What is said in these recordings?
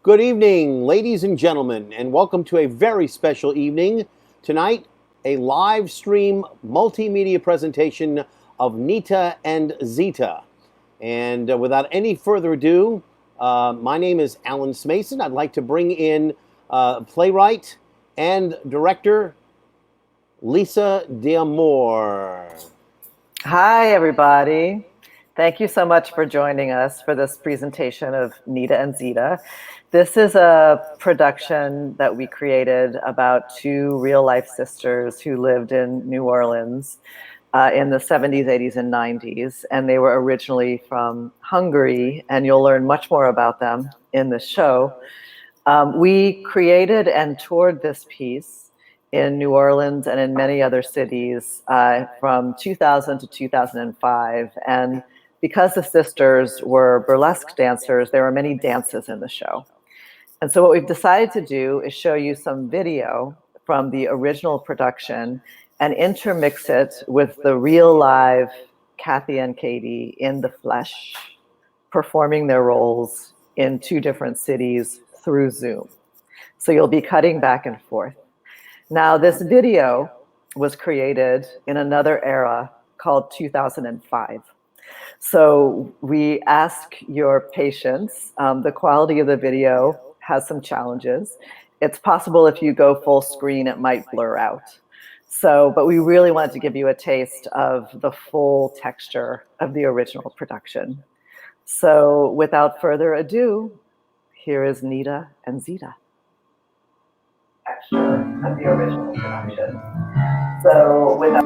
Good evening, ladies and gentlemen, and welcome to a very special evening. Tonight, a live stream multimedia presentation of Nita and Zita. And without any further ado, my name is Alan Smason. I'd like to bring in playwright and director Lisa D'Amore. Hi, everybody. Thank you so much for joining us for this presentation of Nita and Zita. This is a production that we created about two real-life sisters who lived in New Orleans in the 70s, 80s, and 90s. And they were originally from Hungary, and you'll learn much more about them in the show. We created and toured this piece in New Orleans and in many other cities from 2000 to 2005. And because the sisters were burlesque dancers, there were many dances in the show. And so what we've decided to do is show you some video from the original production and intermix it with the real live Kathy and Katie in the flesh, performing their roles in two different cities through Zoom. So you'll be cutting back and forth. Now, this video was created in another era called 2005. So we ask your patience. The quality of the video has some challenges. It's possible if you go full screen, it might blur out. So, but we really wanted to give you a taste of the full texture of the original production. So without further ado, here is Nita and Zita. Texture of the original production. So without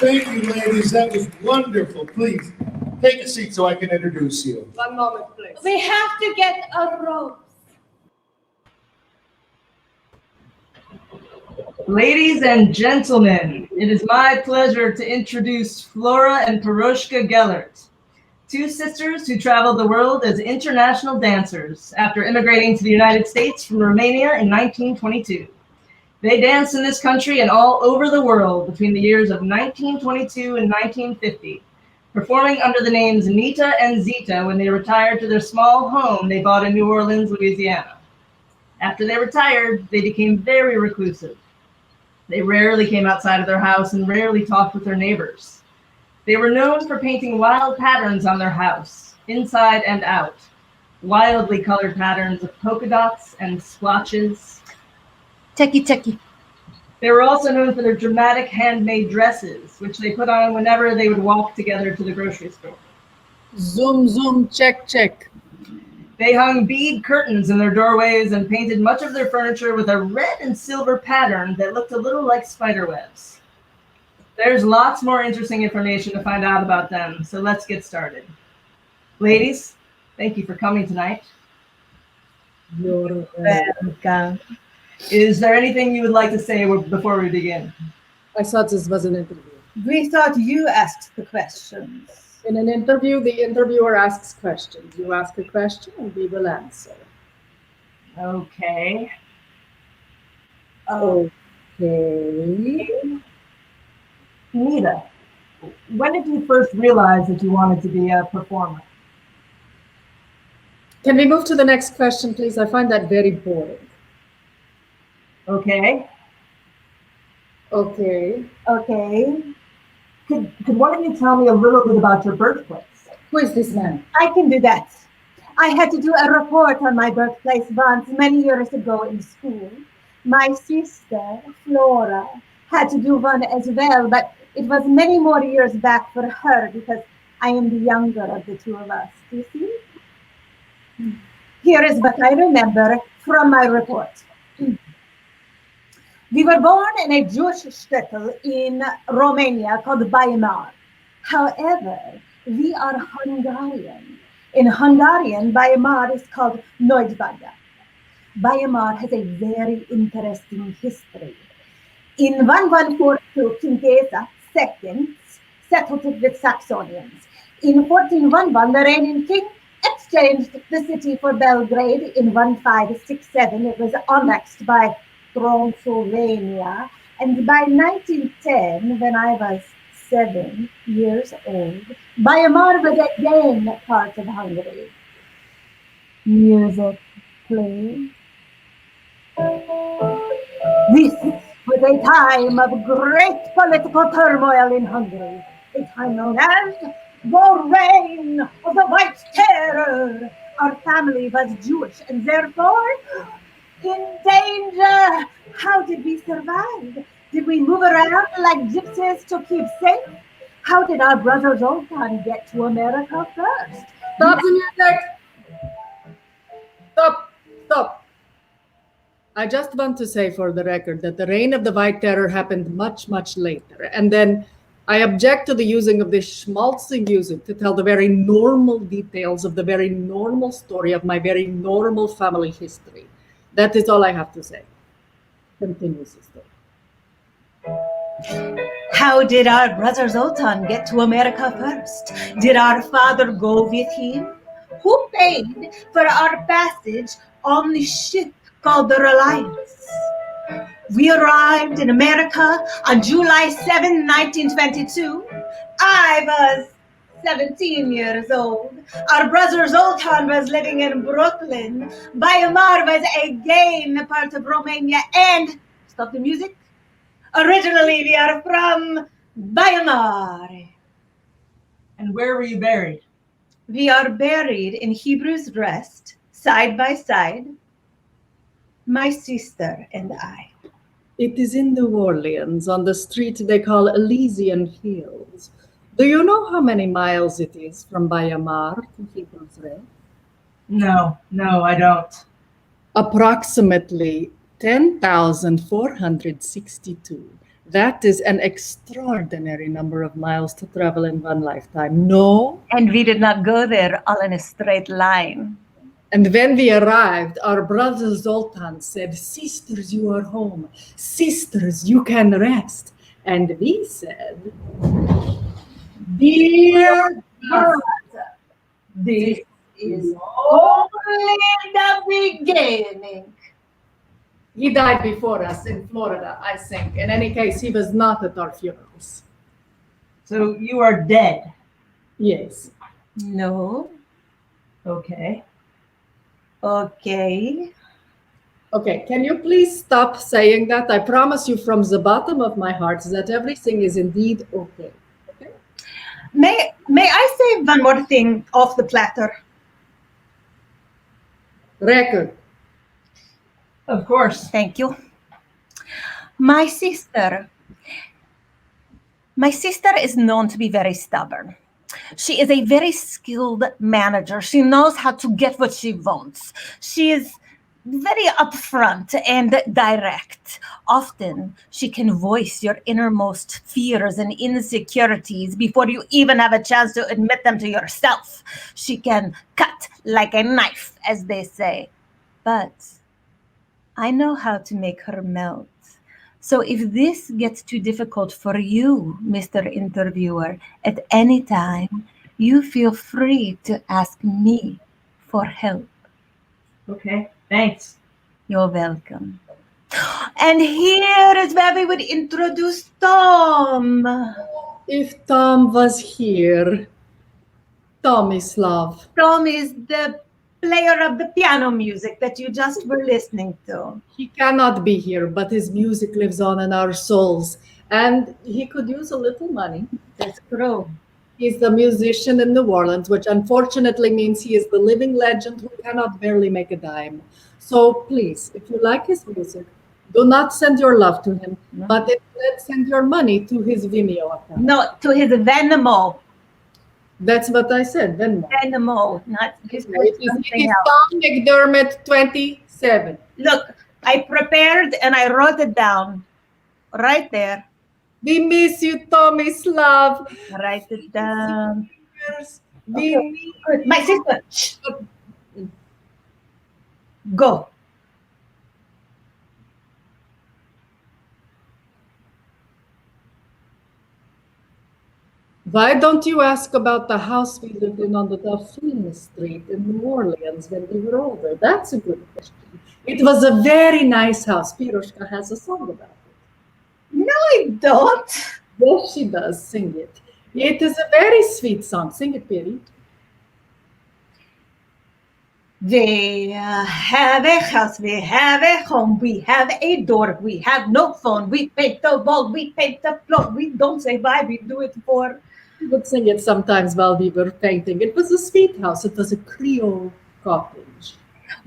Thank you, ladies. That was wonderful. Please take a seat so I can introduce you. One moment, please. We have to get a rope. Ladies and gentlemen, it is my pleasure to introduce Flora and Piroshka Gellert, two sisters who traveled the world as international dancers after immigrating to the United States from Romania in 1922. They danced in this country and all over the world between the years of 1922 and 1950, performing under the names Nita and Zita when they retired to their small home they bought in New Orleans, Louisiana. After they retired, they became very reclusive. They rarely came outside of their house and rarely talked with their neighbors. They were known for painting wild patterns on their house, inside and out, wildly colored patterns of polka dots and splotches. Techie. They were also known for their dramatic handmade dresses, which they put on whenever they would walk together to the grocery store. Zoom, check. They hung bead curtains in their doorways and painted much of their furniture with a red and silver pattern that looked a little like spider webs. There's lots more interesting information to find out about them, so let's get started. Ladies, thank you for coming tonight. You're welcome. Is there anything you would like to say before we begin? I thought this was an interview. We thought you asked the questions. In an interview, the interviewer asks questions. You ask a question and we will answer. Okay. Okay. Nita, when did you first realize that you wanted to be a performer? Can we move to the next question, please? I find that very boring. Okay. Okay. Could one of you tell me a little bit about your birthplace? Who is this man? I can do that. I had to do a report on my birthplace once, many years ago in school. My sister, Flora, had to do one as well, but it was many more years back for her because I am the younger of the two of us. Do you see? Here is what I remember from my report. We were born in a Jewish shtetl in Romania called Weimar. However, we are Hungarian. In Hungarian, Weimar is called Nagyvárad. Weimar has a very interesting history. In 1142, King Géza II settled it with Saxonians. In 1411, the reigning king exchanged the city for Belgrade. In 1567, it was annexed by Transylvania, and by 1910, when I was 7 years old, Weimar was again part of Hungary. Music, please. This was a time of great political turmoil in Hungary, a time known as the Reign of the White Terror. Our family was Jewish and therefore in danger. How did we survive? Did we move around like gypsies to keep safe? How did our brother Zoltan get to America first? Stop the music! Stop! I just want to say for the record that the reign of the White Terror happened much, much later. And then I object to the using of this schmaltzy music to tell the very normal details of the very normal story of my very normal family history. That is all I have to say. Continue, sister. How did our brother Zoltan get to America first? Did our father go with him? Who paid for our passage on the ship called the Reliance? We arrived in America on July 7, 1922. I was 17 years old. Our brother Zoltan was living in Brooklyn. Weimar was again part of Romania and, stop the music, originally we are from Weimar. And where were you buried? We are buried in Hebrew's Rest, side by side, my sister and I. It is in New Orleans, on the street they call Elysian Fields. Do you know how many miles it is from Weimar to Hebrew's Rest? No, I don't. Approximately 10,462. That is an extraordinary number of miles to travel in one lifetime. No? And we did not go there all in a straight line. And when we arrived, our brother Zoltan said, "Sisters, you are home. Sisters, you can rest." And we said, "Dear God, This is only the beginning. He died before us in Florida, I think. In any case, he was not at our funerals." So you are dead. Yes. No. Okay. Okay. Okay, can you please stop saying that? I promise you from the bottom of my heart that everything is indeed okay. Okay? May I say one more thing off the platter? Record. Of course. Thank you. My sister is known to be very stubborn. She is a very skilled manager. She knows how to get what she wants. She is very upfront and direct. Often, she can voice your innermost fears and insecurities before you even have a chance to admit them to yourself. She can cut like a knife, as they say. But I know how to make her melt. So if this gets too difficult for you, Mr. Interviewer, at any time, you feel free to ask me for help. Okay. Thanks. You're welcome. And here is where we would introduce Tom. If Tom was here, Tomislav. Tom is the player of the piano music that you just were listening to. He cannot be here, but his music lives on in our souls. And he could use a little money. That's true. He's the musician in New Orleans, which unfortunately means he is the living legend who cannot barely make a dime. So please, if you like his music, do not send your love to him, but instead send your money to his Vimeo account. No, to his Venmo. That's what I said, Venmo. Venmo, not his It is Tom McDermott 27. Look, I prepared and I wrote it down right there. We miss you, Tomislav. Write it down. We Good. My sister, shh. Go. Why don't you ask about the house we lived in on the Dauphine Street in New Orleans when we were older? That's a good question. It was a very nice house. Piroshka has a song about it. No, I don't. Yes, she does. Sing it. It is a very sweet song. Sing it, Piri. We have a house, we have a home, we have a door, we have no phone, we paint the wall, we paint the floor, we don't say why, we do it for. We would sing it sometimes while we were painting. It was a sweet house. It was a Creole cottage.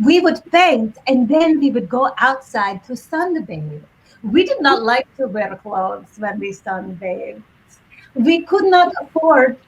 We would paint and then we would go outside to sunbathe. We did not like to wear clothes when we sunbathed. We could not afford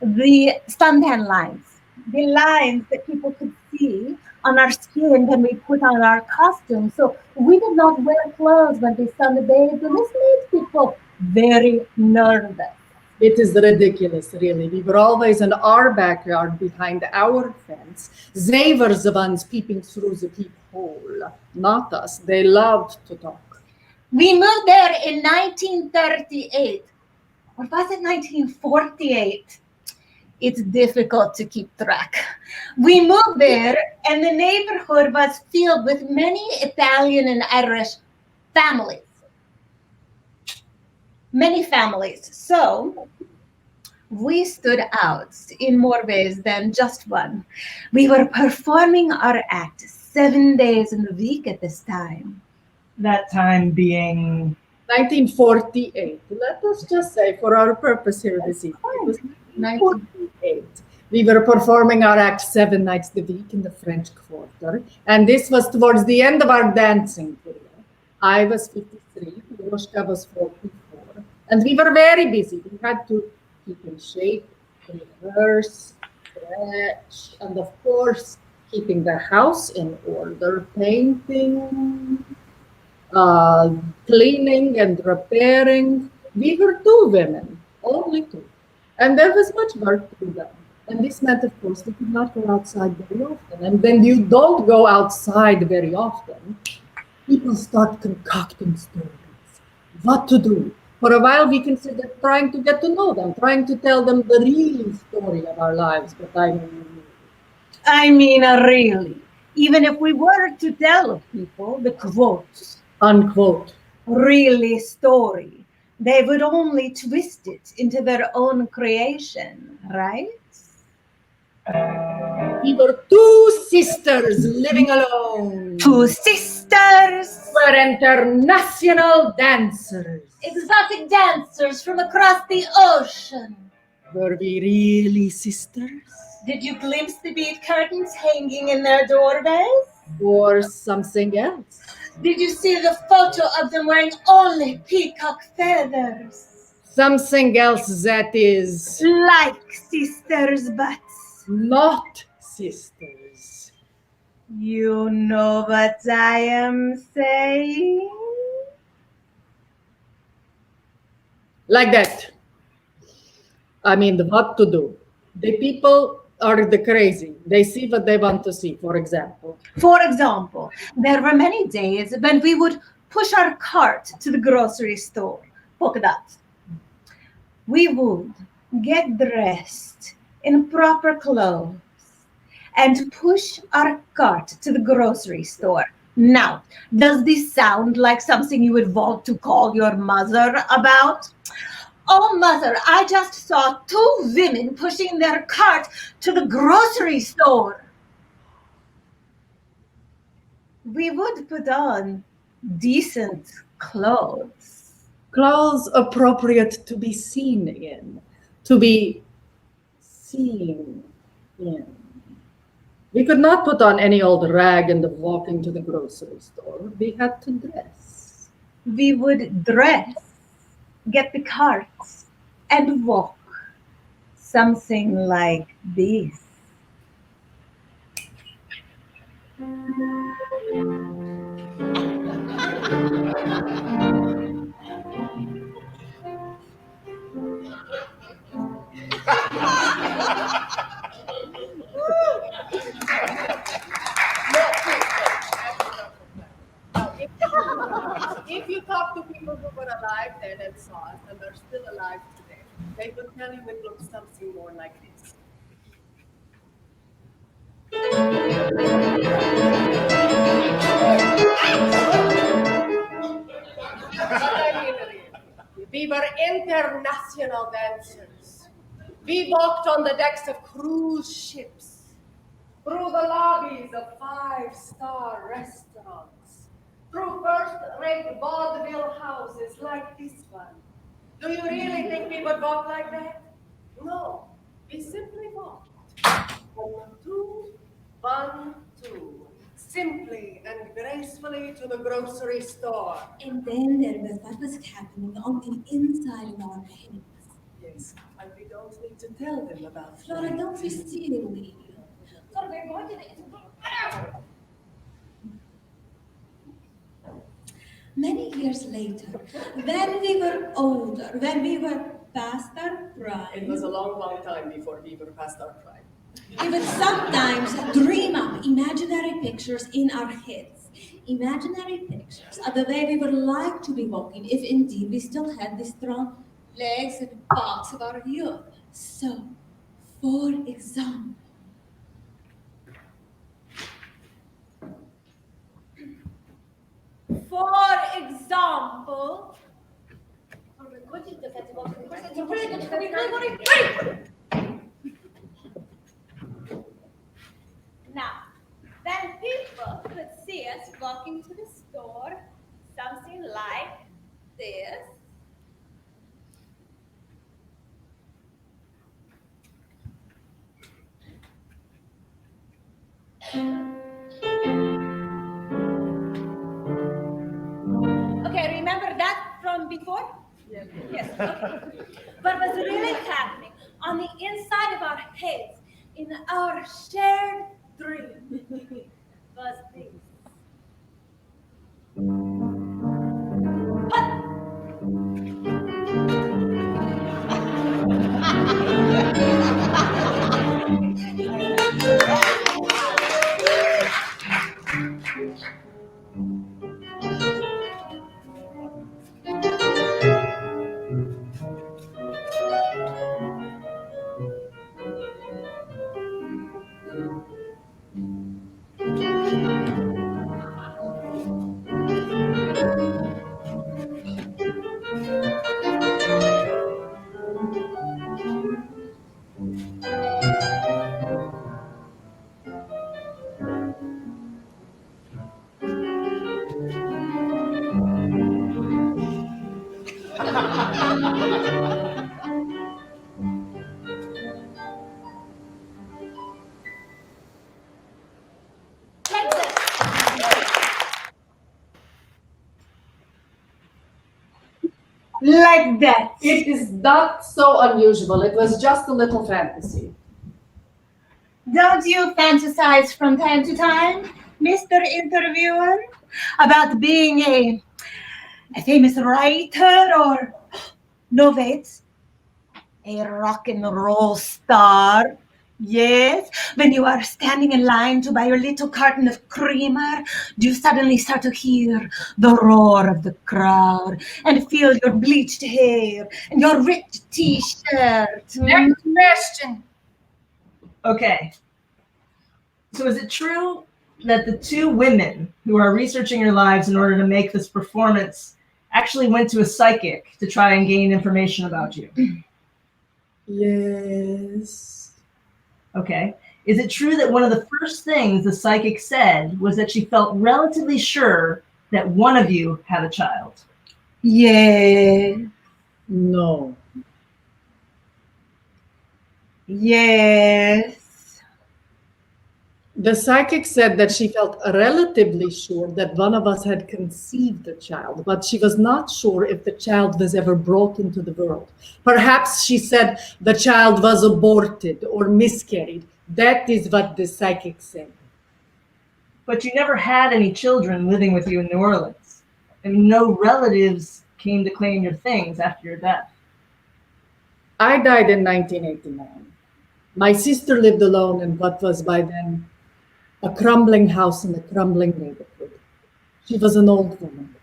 the suntan lines, the lines that people could see on our skin when we put on our costumes. So we did not wear clothes when we sunbathed, and this made people very nervous. It is ridiculous, really. We were always in our backyard behind our fence. They were the ones peeping through the peephole, not us. They loved to talk. We moved there in 1938. Or was it 1948? It's difficult to keep track. We moved there, and the neighborhood was filled with many Italian and Irish families. Many families. So we stood out in more ways than just one. We were performing our act 7 days in the week at this time. That time being 1948. Let us just say, for our purpose here this evening, it was 1948. We were performing our act 7 nights a week in the French Quarter, and this was towards the end of our dancing career. I was 53, Roshka was 44, and we were very busy. We had to keep in shape, rehearse, stretch, and of course, keeping the house in order, painting, cleaning and repairing. We were 2 women, only 2. And there was much work to be done. And this meant, of course, we could not go outside very often. And when you don't go outside very often, people start concocting stories. What to do? For a while, we considered trying to get to know them, trying to tell them the real story of our lives. But I mean, really. Even if we were to tell people the quotes, unquote, really story, they would only twist it into their own creation, right? We were 2 sisters living alone. 2 sisters! We're international dancers. Exotic dancers from across the ocean. Were we really sisters? Did you glimpse the bead curtains hanging in their doorways? Or something else? Did you see the photo of them wearing only peacock feathers? Something else that is Like sisters' butts. not sisters. You know what I am saying? Like that. I mean, what to do? The people are the crazy. They see what they want to see, for example. For example, there were many days when we would push our cart to the grocery store. Polka dot. We would get dressed in proper clothes and push our cart to the grocery store. Now, does this sound like something you would want to call your mother about? Oh, mother, I just saw 2 women pushing their cart to the grocery store. We would put on decent clothes. Clothes appropriate to be seen in. To be seen in. We could not put on any old rag and walk into the grocery store. We had to dress. We would dress, get the carts, and walk. Something like this. If you talk to people who were alive then and saw us and are still alive today, they will tell you it looks something more like this. We were international dancers. We walked on the decks of cruise ships, through the lobbies of 5-star restaurants, through first-rate vaudeville houses like this one. Do you really think we would walk like that? No, we simply walked. 1, 2, 1, 2. Simply and gracefully to the grocery store. And then there was what was happening on the inside of our heads. Yes, and we don't need to tell them about Flora, don't be silly. Flora, we're going to the... Many years later, when we were older, when we were past our prime. It was a long, long time before we were past our prime. We would sometimes dream up imaginary pictures in our heads. Imaginary pictures are the way we would like to be walking if indeed we still had the strong legs and parts of our youth. So, for example, now, when people could see us walking to the store, something like this. Okay, remember that from before? Yes. Yes, okay. What was really happening on the inside of our heads, in our shared dream, was this. Like this. Like that. It is not so unusual. It was just a little fantasy. Don't you fantasize from time to time, Mr. Interviewer, about being a famous writer or novels? A rock and roll star? Yes, when you are standing in line to buy your little carton of creamer, do you suddenly start to hear the roar of the crowd and feel your bleached hair and your ripped t-shirt? Next question. Okay. So is it true that the two women who are researching your lives in order to make this performance actually went to a psychic to try and gain information about you? Yes. Okay. Is it true that one of the first things the psychic said was that she felt relatively sure that one of you had a child? Yeah. No. Yes. The psychic said that she felt relatively sure that one of us had conceived a child, but she was not sure if the child was ever brought into the world. Perhaps she said the child was aborted or miscarried. That is what the psychic said. But you never had any children living with you in New Orleans. And no relatives came to claim your things after your death. I died in 1989. My sister lived alone in what was by then a crumbling house in a crumbling neighborhood. She was an old woman.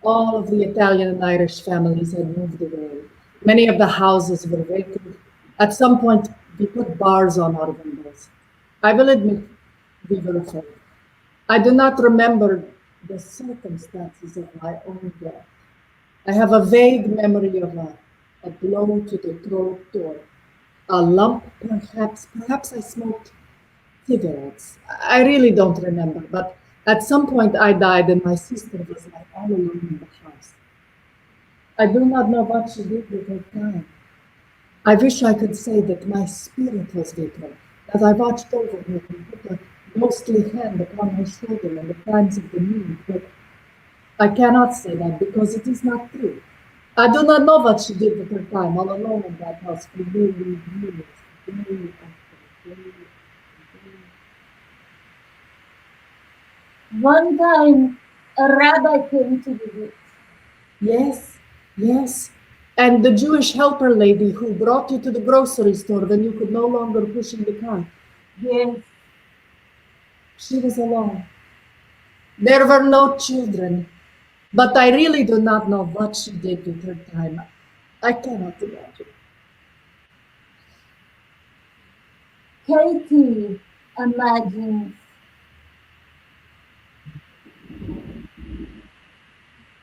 All of the Italian and Irish families had moved away. Many of the houses were vacant. At some point, we put bars on our windows. I will admit we were afraid. I do not remember the circumstances of my own death. I have a vague memory of a blow to the throat or a lump, perhaps I smoked cigarettes. I really don't remember, but at some point I died and my sister was like all alone in the house. I do not know what she did with her time. I wish I could say that my spirit was with her, that I watched over her and put a ghostly hand upon her shoulder in the times of the need, but I cannot say that because it is not true. I do not know what she did with her time all alone in that house for many years, day after day after day. One time, a rabbi came to do it. Yes, yes. And the Jewish helper lady who brought you to the grocery store when you could no longer push in the cart. Yes. She was alone. There were no children. But I really do not know what she did with her time. I cannot imagine. Katie imagines.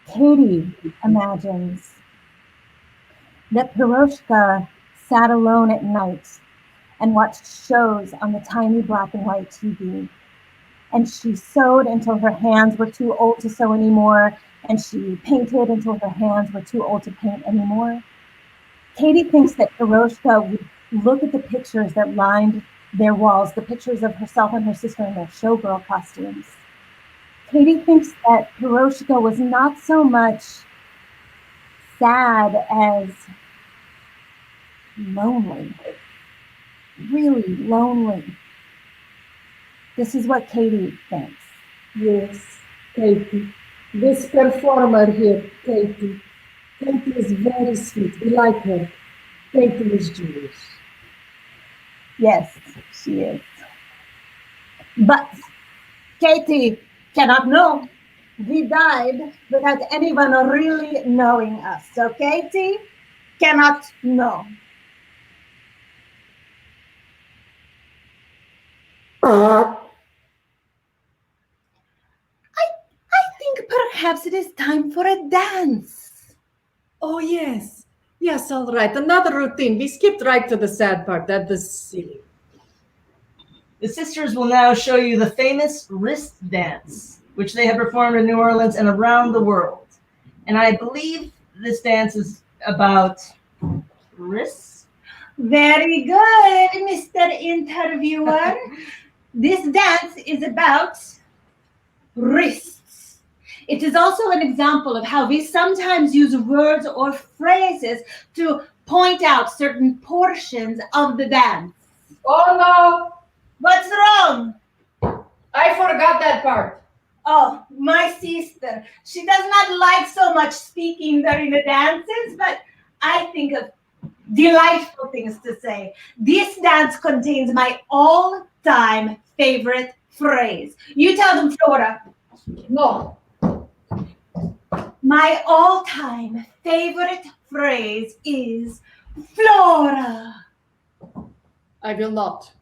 Katie imagines that Piroshka sat alone at night and watched shows on the tiny black and white TV. And she sewed until her hands were too old to sew anymore. And she painted until her hands were too old to paint anymore. Katie thinks that Piroshka would look at the pictures that lined their walls, the pictures of herself and her sister in their showgirl costumes. Katie thinks that Piroshka was not so much sad as lonely, really lonely. This is what Katie thinks. Yes, Katie. This performer here, Katie. Katie is very sweet. We like her. Katie is Jewish. Yes, she is. But Katie cannot know. We died without anyone really knowing us. So Katie cannot know. I think perhaps it is time for a dance. Oh, yes. Yes, all right. Another routine. We skipped right to the sad part. That was silly. The sisters will now show you the famous wrist dance, which they have performed in New Orleans and around the world. And I believe this dance is about wrists. Very good, Mr. Interviewer. This dance is about wrists. It is also an example of how we sometimes use words or phrases to point out certain portions of the dance. Oh, no. What's wrong? I forgot that part. Oh, my sister. She does not like so much speaking during the dances, but I think of delightful things to say. This dance contains my all-time favorite phrase. You tell them, Flora. No. My all-time favorite phrase is Flora. I will not.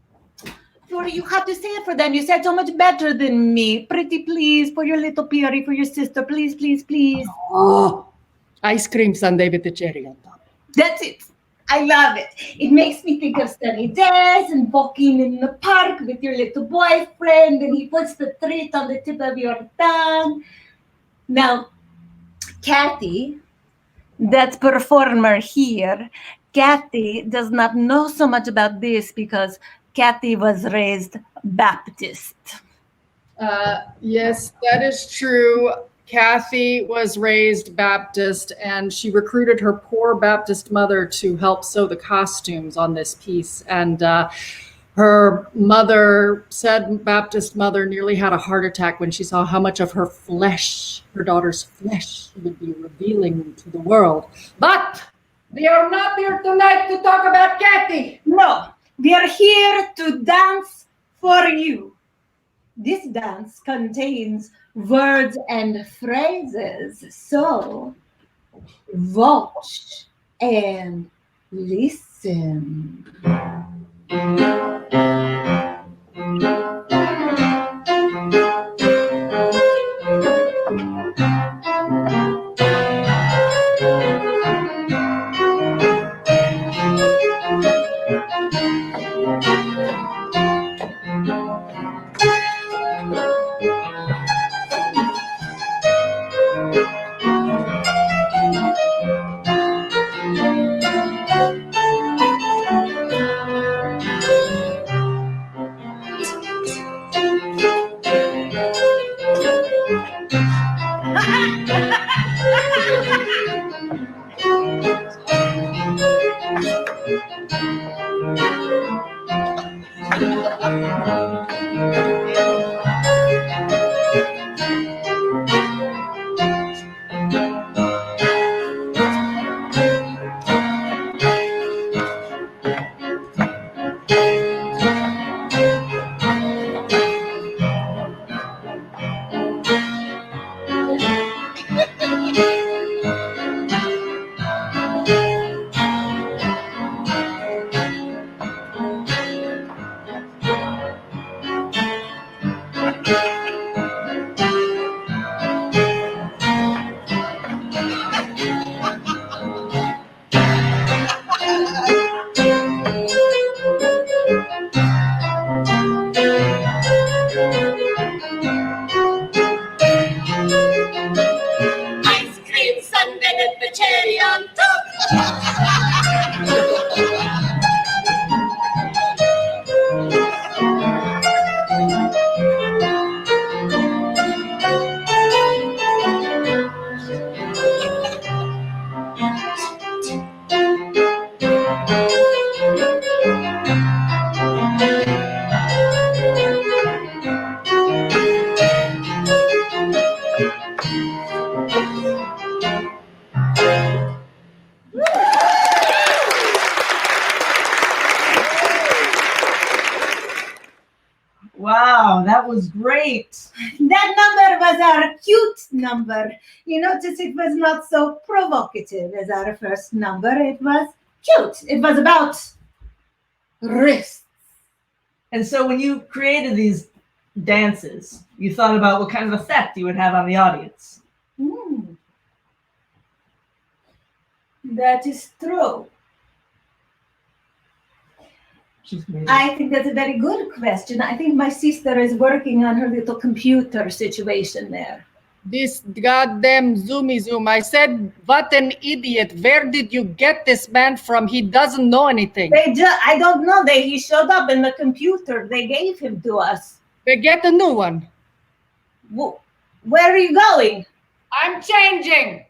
Flora, you have to say it for them. You said so much better than me. Pretty please, for your little Pierre, for your sister. Please, please, please. Oh. Ice cream sundae with the cherry on top. That's it. I love it. It makes me think of sunny days and walking in the park with your little boyfriend, and he puts the treat on the tip of your tongue. Now, Kathy, that performer here, Kathy does not know so much about this because Kathy was raised Baptist. Yes, that is true. Kathy was raised Baptist, and she recruited her poor Baptist mother to help sew the costumes on this piece. And her mother said Baptist mother nearly had a heart attack when she saw how much of her flesh, her daughter's flesh, would be revealing to the world. But we are not here tonight to talk about Kathy. No, we are here to dance for you. This dance contains words and phrases, so watch and listen. Wow, that was great. That number was our cute number. You notice it was not so provocative as our first number. It was cute. It was about wrists. And so when you created these dances, you thought about what kind of effect you would have on the audience. That is true. I think that's a very good question. I think my sister is working on her little computer situation there. This goddamn Zoomy Zoom. I said, what an idiot. Where did you get this man from? He doesn't know anything. I don't know. He showed up in the computer. They gave him to us. They get a new one. Where are you going? I'm changing.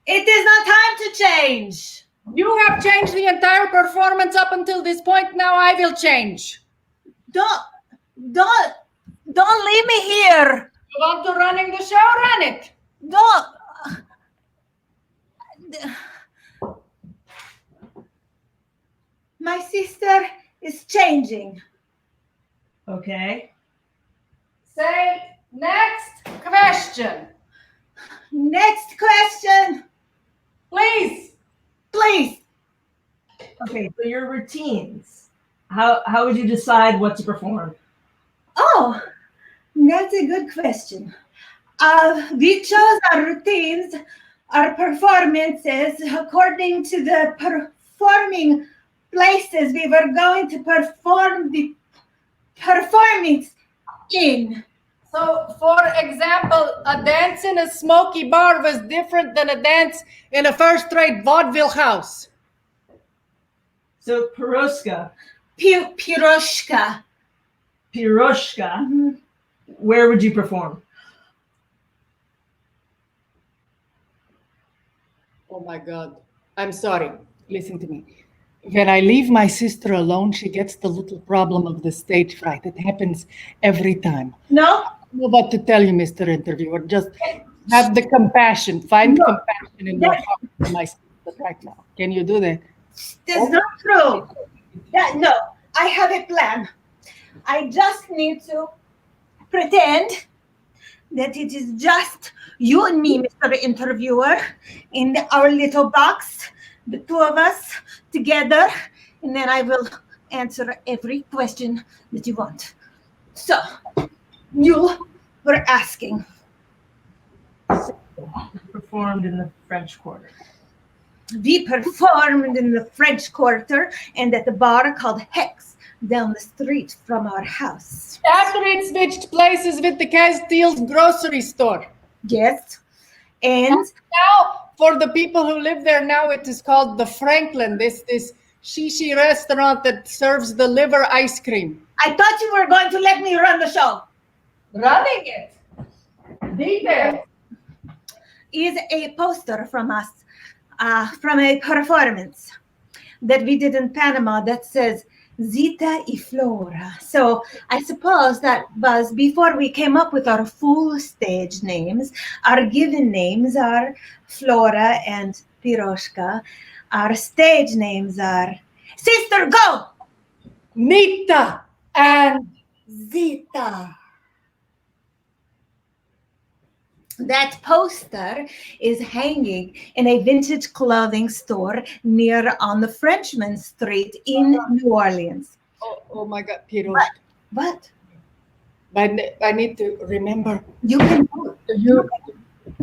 It is not time to change. You have changed the entire performance up until this point. Now I will change. Don't leave me here. You want to running the show? Run it. Don't. My sister is changing. Okay. Say next question. Next question. Please. Please. Okay, so your routines. How would you decide what to perform? Oh, that's a good question. We chose our routines, our performances, according to the performing places we were going to perform the performance in. So, for example, a dance in a smoky bar was different than a dance in a first-rate vaudeville house. So Piroshka. Piroshka. Piroshka. Mm-hmm. Where would you perform? Oh my God. I'm sorry. Listen to me. When I leave my sister alone, she gets the little problem of the stage fright. It happens every time. No? I don't know what to tell you, Mr. Interviewer. Just have the compassion. Find compassion in your heart for my sister right now. Can you do that? That's not true. No, I have a plan. I just need to pretend that it is just you and me, Mr. Interviewer, in our little box, the two of us together, and then I will answer every question that you want. So, you were asking. Performed in the French Quarter. We performed in the French Quarter and at the bar called Hex down the street from our house. After it switched places with the Castile's grocery store. Yes. And now, for the people who live there now, it is called the Franklin, this shishi restaurant that serves the liver ice cream. I thought you were going to let me run the show. Running it. Details. Is a poster from us, from a performance that we did in Panama that says Zita y Flora. So I suppose that was before we came up with our full stage names. Our given names are Flora and Piroshka. Our stage names are Sister Go! Nita and Zita. That poster is hanging in a vintage clothing store near on the Frenchman Street in New Orleans. Oh my God, Piroshka. What? I need to remember. You can.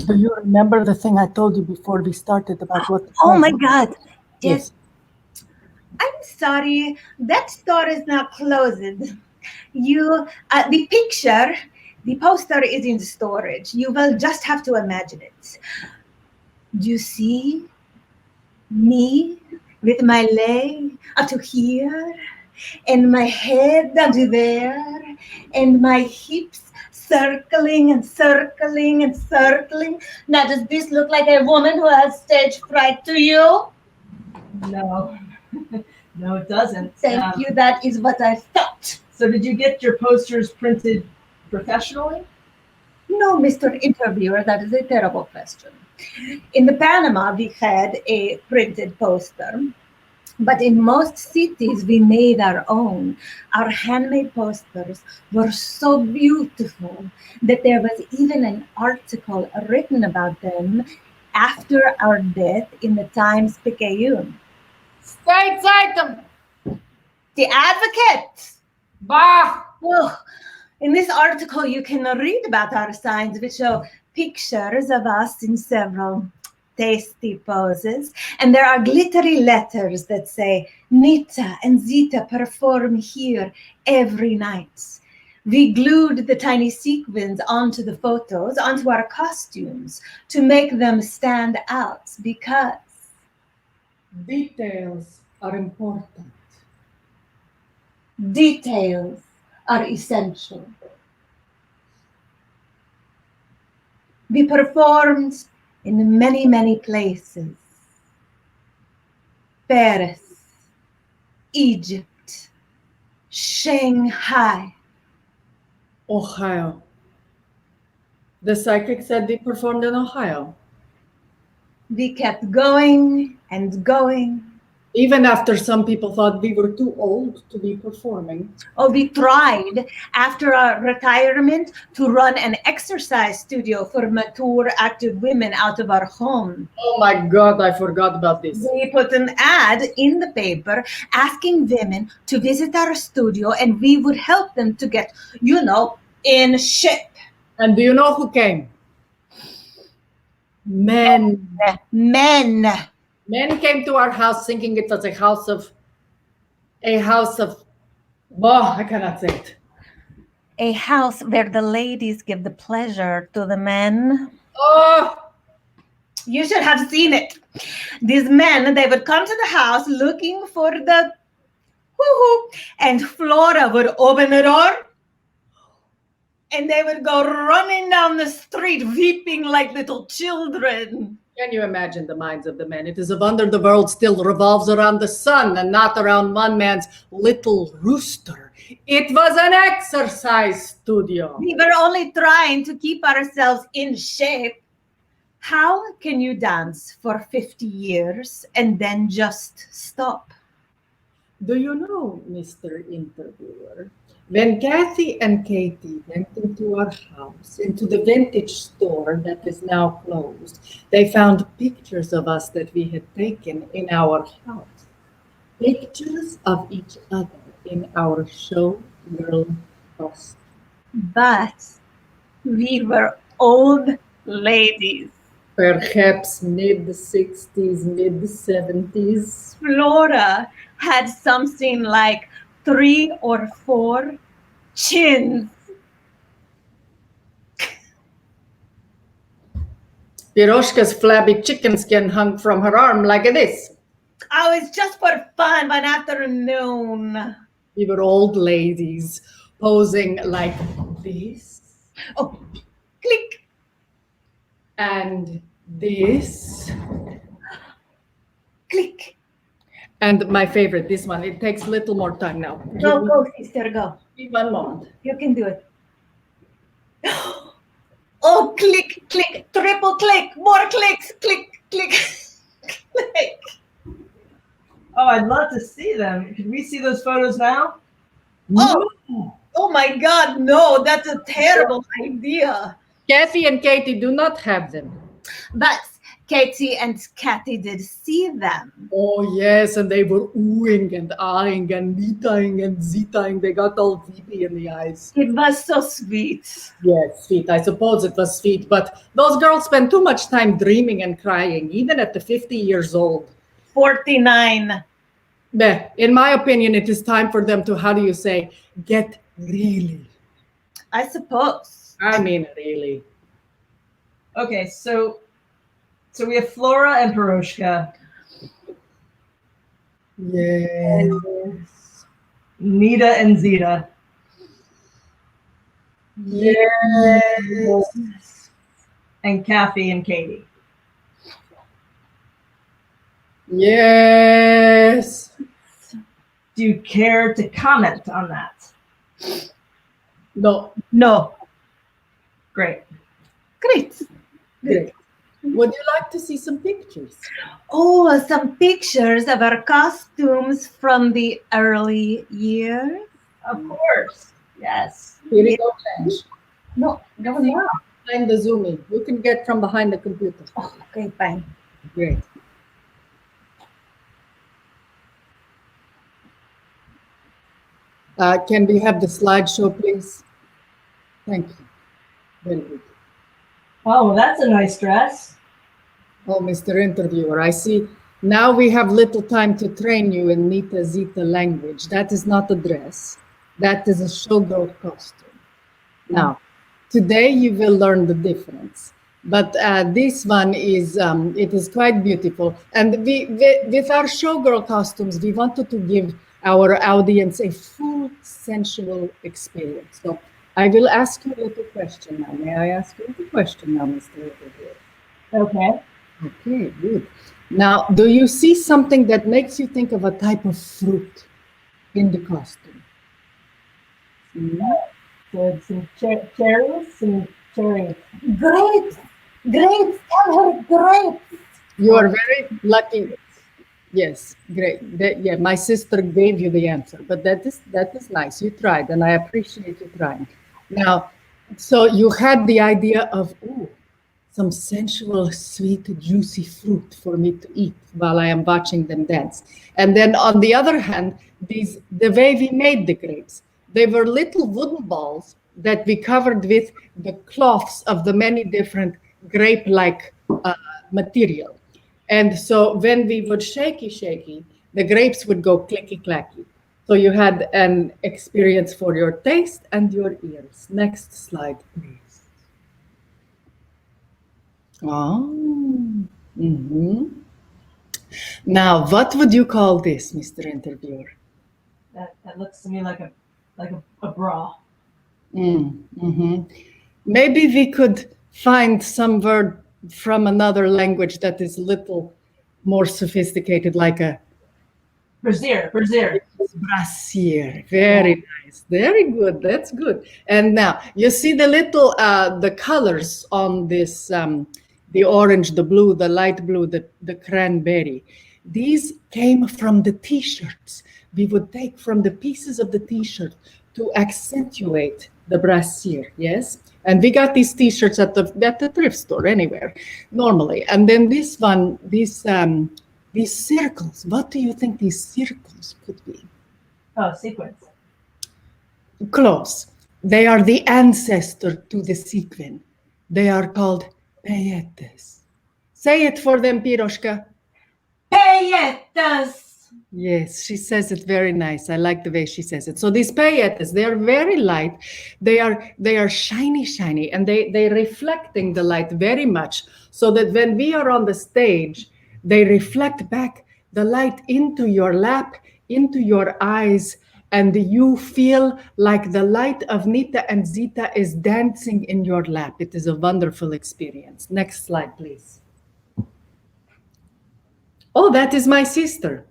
Do you remember the thing I told you before we started about what? Oh my God. Yes. I'm sorry. That store is now closed. The picture. The poster is in storage. You will just have to imagine it. You see me with my leg up to here, and my head down to there, and my hips circling and circling and circling. Now, does this look like a woman who has stage fright to you? No. No, it doesn't. Thank you. That is what I thought. So did you get your posters printed professionally? No, Mr. Interviewer, that is a terrible question. In the Panama, we had a printed poster, But in most cities, we made our own. Our handmade posters were so beautiful that there was even an article written about them after our death in the Times Picayune. State item. The Advocate! Bah! Oh, in this article, you can read about our signs, which show pictures of us in several tasty poses. And there are glittery letters that say, Nita and Zita perform here every night. We glued the tiny sequins onto the photos, onto our costumes, to make them stand out because Details are important. details are essential. We performed in many, many places. Paris, Egypt, Shanghai. Ohio. The psychic said they performed in Ohio. We kept going and going. Even after some people thought we were too old to be performing. Oh, we tried after our retirement to run an exercise studio for mature, active women out of our home. Oh my God, I forgot about this. We put an ad in the paper asking women to visit our studio and we would help them to get, in shape. And do you know who came? Men. Men. Men came to our house thinking it was a house of, oh, I cannot say it. A house where the ladies give the pleasure to the men. Oh, You should have seen it. These men, they would come to the house looking for the woo-hoo, and Flora would open the door, and they would go running down the street, weeping like little children. can you imagine the minds of the men? It is a wonder the world still revolves around the sun and not around one man's little rooster. It was an exercise studio. We were only trying to keep ourselves in shape. How can you dance for 50 years and then just stop? Do you know, Mr. Interviewer, when Kathy and Katie went into our house, into the vintage store that is now closed, they found pictures of us that we had taken in our house. Pictures of each other in our showgirl costume. But we were old ladies. Perhaps mid-60s, mid-70s. Flora had something like 3 or 4 chins. Piroshka's flabby chicken skin hung from her arm like this. Oh, it's just for fun one afternoon. We were old ladies posing like this. Oh, click. And this. Click. And my favorite, this one. It takes a little more time now. Go, sister, go. Give me 1 moment. You can do it. Oh, click, click, triple click, more clicks, click, click, click. Oh, I'd love to see them. Can we see those photos now? Oh my God, no, that's a terrible idea. Kathy and Katie do not have them. But Katie and Kathy did see them. Oh, yes, and they were oohing and ahhing and Nitaing and Zitaing. They got all weepy in the eyes. It was so sweet. Yes, sweet. I suppose it was sweet, but those girls spend too much time dreaming and crying, even at the 50 years old. 49. In my opinion, it is time for them to, how do you say, get really. I suppose. I mean, really. Okay, so we have Flora and Piroshka. Yes. Nita and Zita. Yes. And Kathy and Katie. Yes. Do you care to comment on that? No. No. Great. Great. Great. Would you like to see some pictures? Oh, some pictures of our costumes from the early years. Of course. Yes. Here you go, Blanche. No, no, no. Behind the zooming. You can get from behind the computer. Oh, okay, fine. Great. Can we have the slideshow, please? Thank you. Very good. Oh, well, that's a nice dress. Oh, Mr. Interviewer, I see. Now we have little time to train you in Nita Zita language. That is not a dress. That is a showgirl costume. Now, today you will learn the difference. But this one is, it is quite beautiful. And with our showgirl costumes, we wanted to give our audience a full sensual experience. So I will ask you a little question now. May I ask you a little question now, Mr. Interviewer? Okay. Okay, good. Now, do you see something that makes you think of a type of fruit in the costume? So some cherries, some cherries. Grapes, grapes, tell her grapes. You are very lucky. Yes, great. Yeah, my sister gave you the answer, but that is nice. You tried, and I appreciate you trying. Now, so you had the idea of, ooh, some sensual, sweet, juicy fruit for me to eat while I am watching them dance. And then on the other hand, the way we made the grapes, they were little wooden balls that we covered with the cloths of the many different grape-like material. And so when we would shaky, the grapes would go clicky-clacky. So you had an experience for your taste and your ears. Next slide, please. Oh, Now, what would you call this, Mr. Interviewer? That looks to me like a bra. Maybe we could find some word from another language that is a little more sophisticated, like a brassiere. Brassiere. Very nice. Very good. That's good. And now you see the little the colors on this the orange, the blue, the light blue, the cranberry. These came from the t-shirts. We would take from the pieces of the t-shirt to accentuate the brassiere, yes? And we got these t-shirts at the thrift store anywhere, normally. And then this one, these circles, what do you think these circles could be? Oh, sequins. Close. They are the ancestor to the sequin. They are called paillettes. Say it for them, Piroshka. Paillettes. Yes, she says it very nice. I like the way she says it. So these paillettes, they are very light. They are shiny, and they reflecting the light very much, so that when we are on the stage, they reflect back the light into your lap, into your eyes, and you feel like the light of Nita and Zita is dancing in your lap. It is a wonderful experience. Next slide, please. Oh, that is my sister.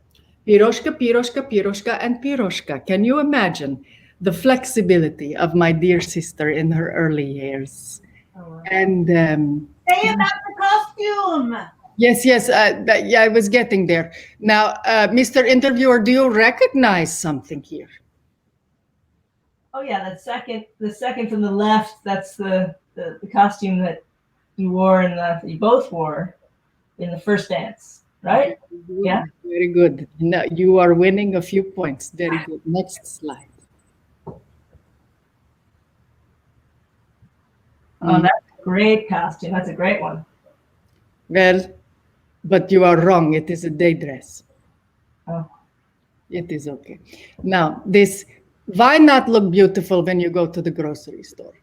Piroshka, Piroshka, Piroshka, and Piroshka. Can you imagine the flexibility of my dear sister in her early years? Oh, wow. And Say about the costume. yes, yeah, I was getting there. Now, Mr. Interviewer, do you recognize something here? Oh yeah, the second from the left. That's the costume that you wore you both wore in the first dance, right? Yeah. Very good. Now you are winning a few points. Very good. Next slide. Oh, that's a great costume. That's a great one. Well, but you are wrong. It is a day dress. Oh. It is okay. Now, why not look beautiful when you go to the grocery store?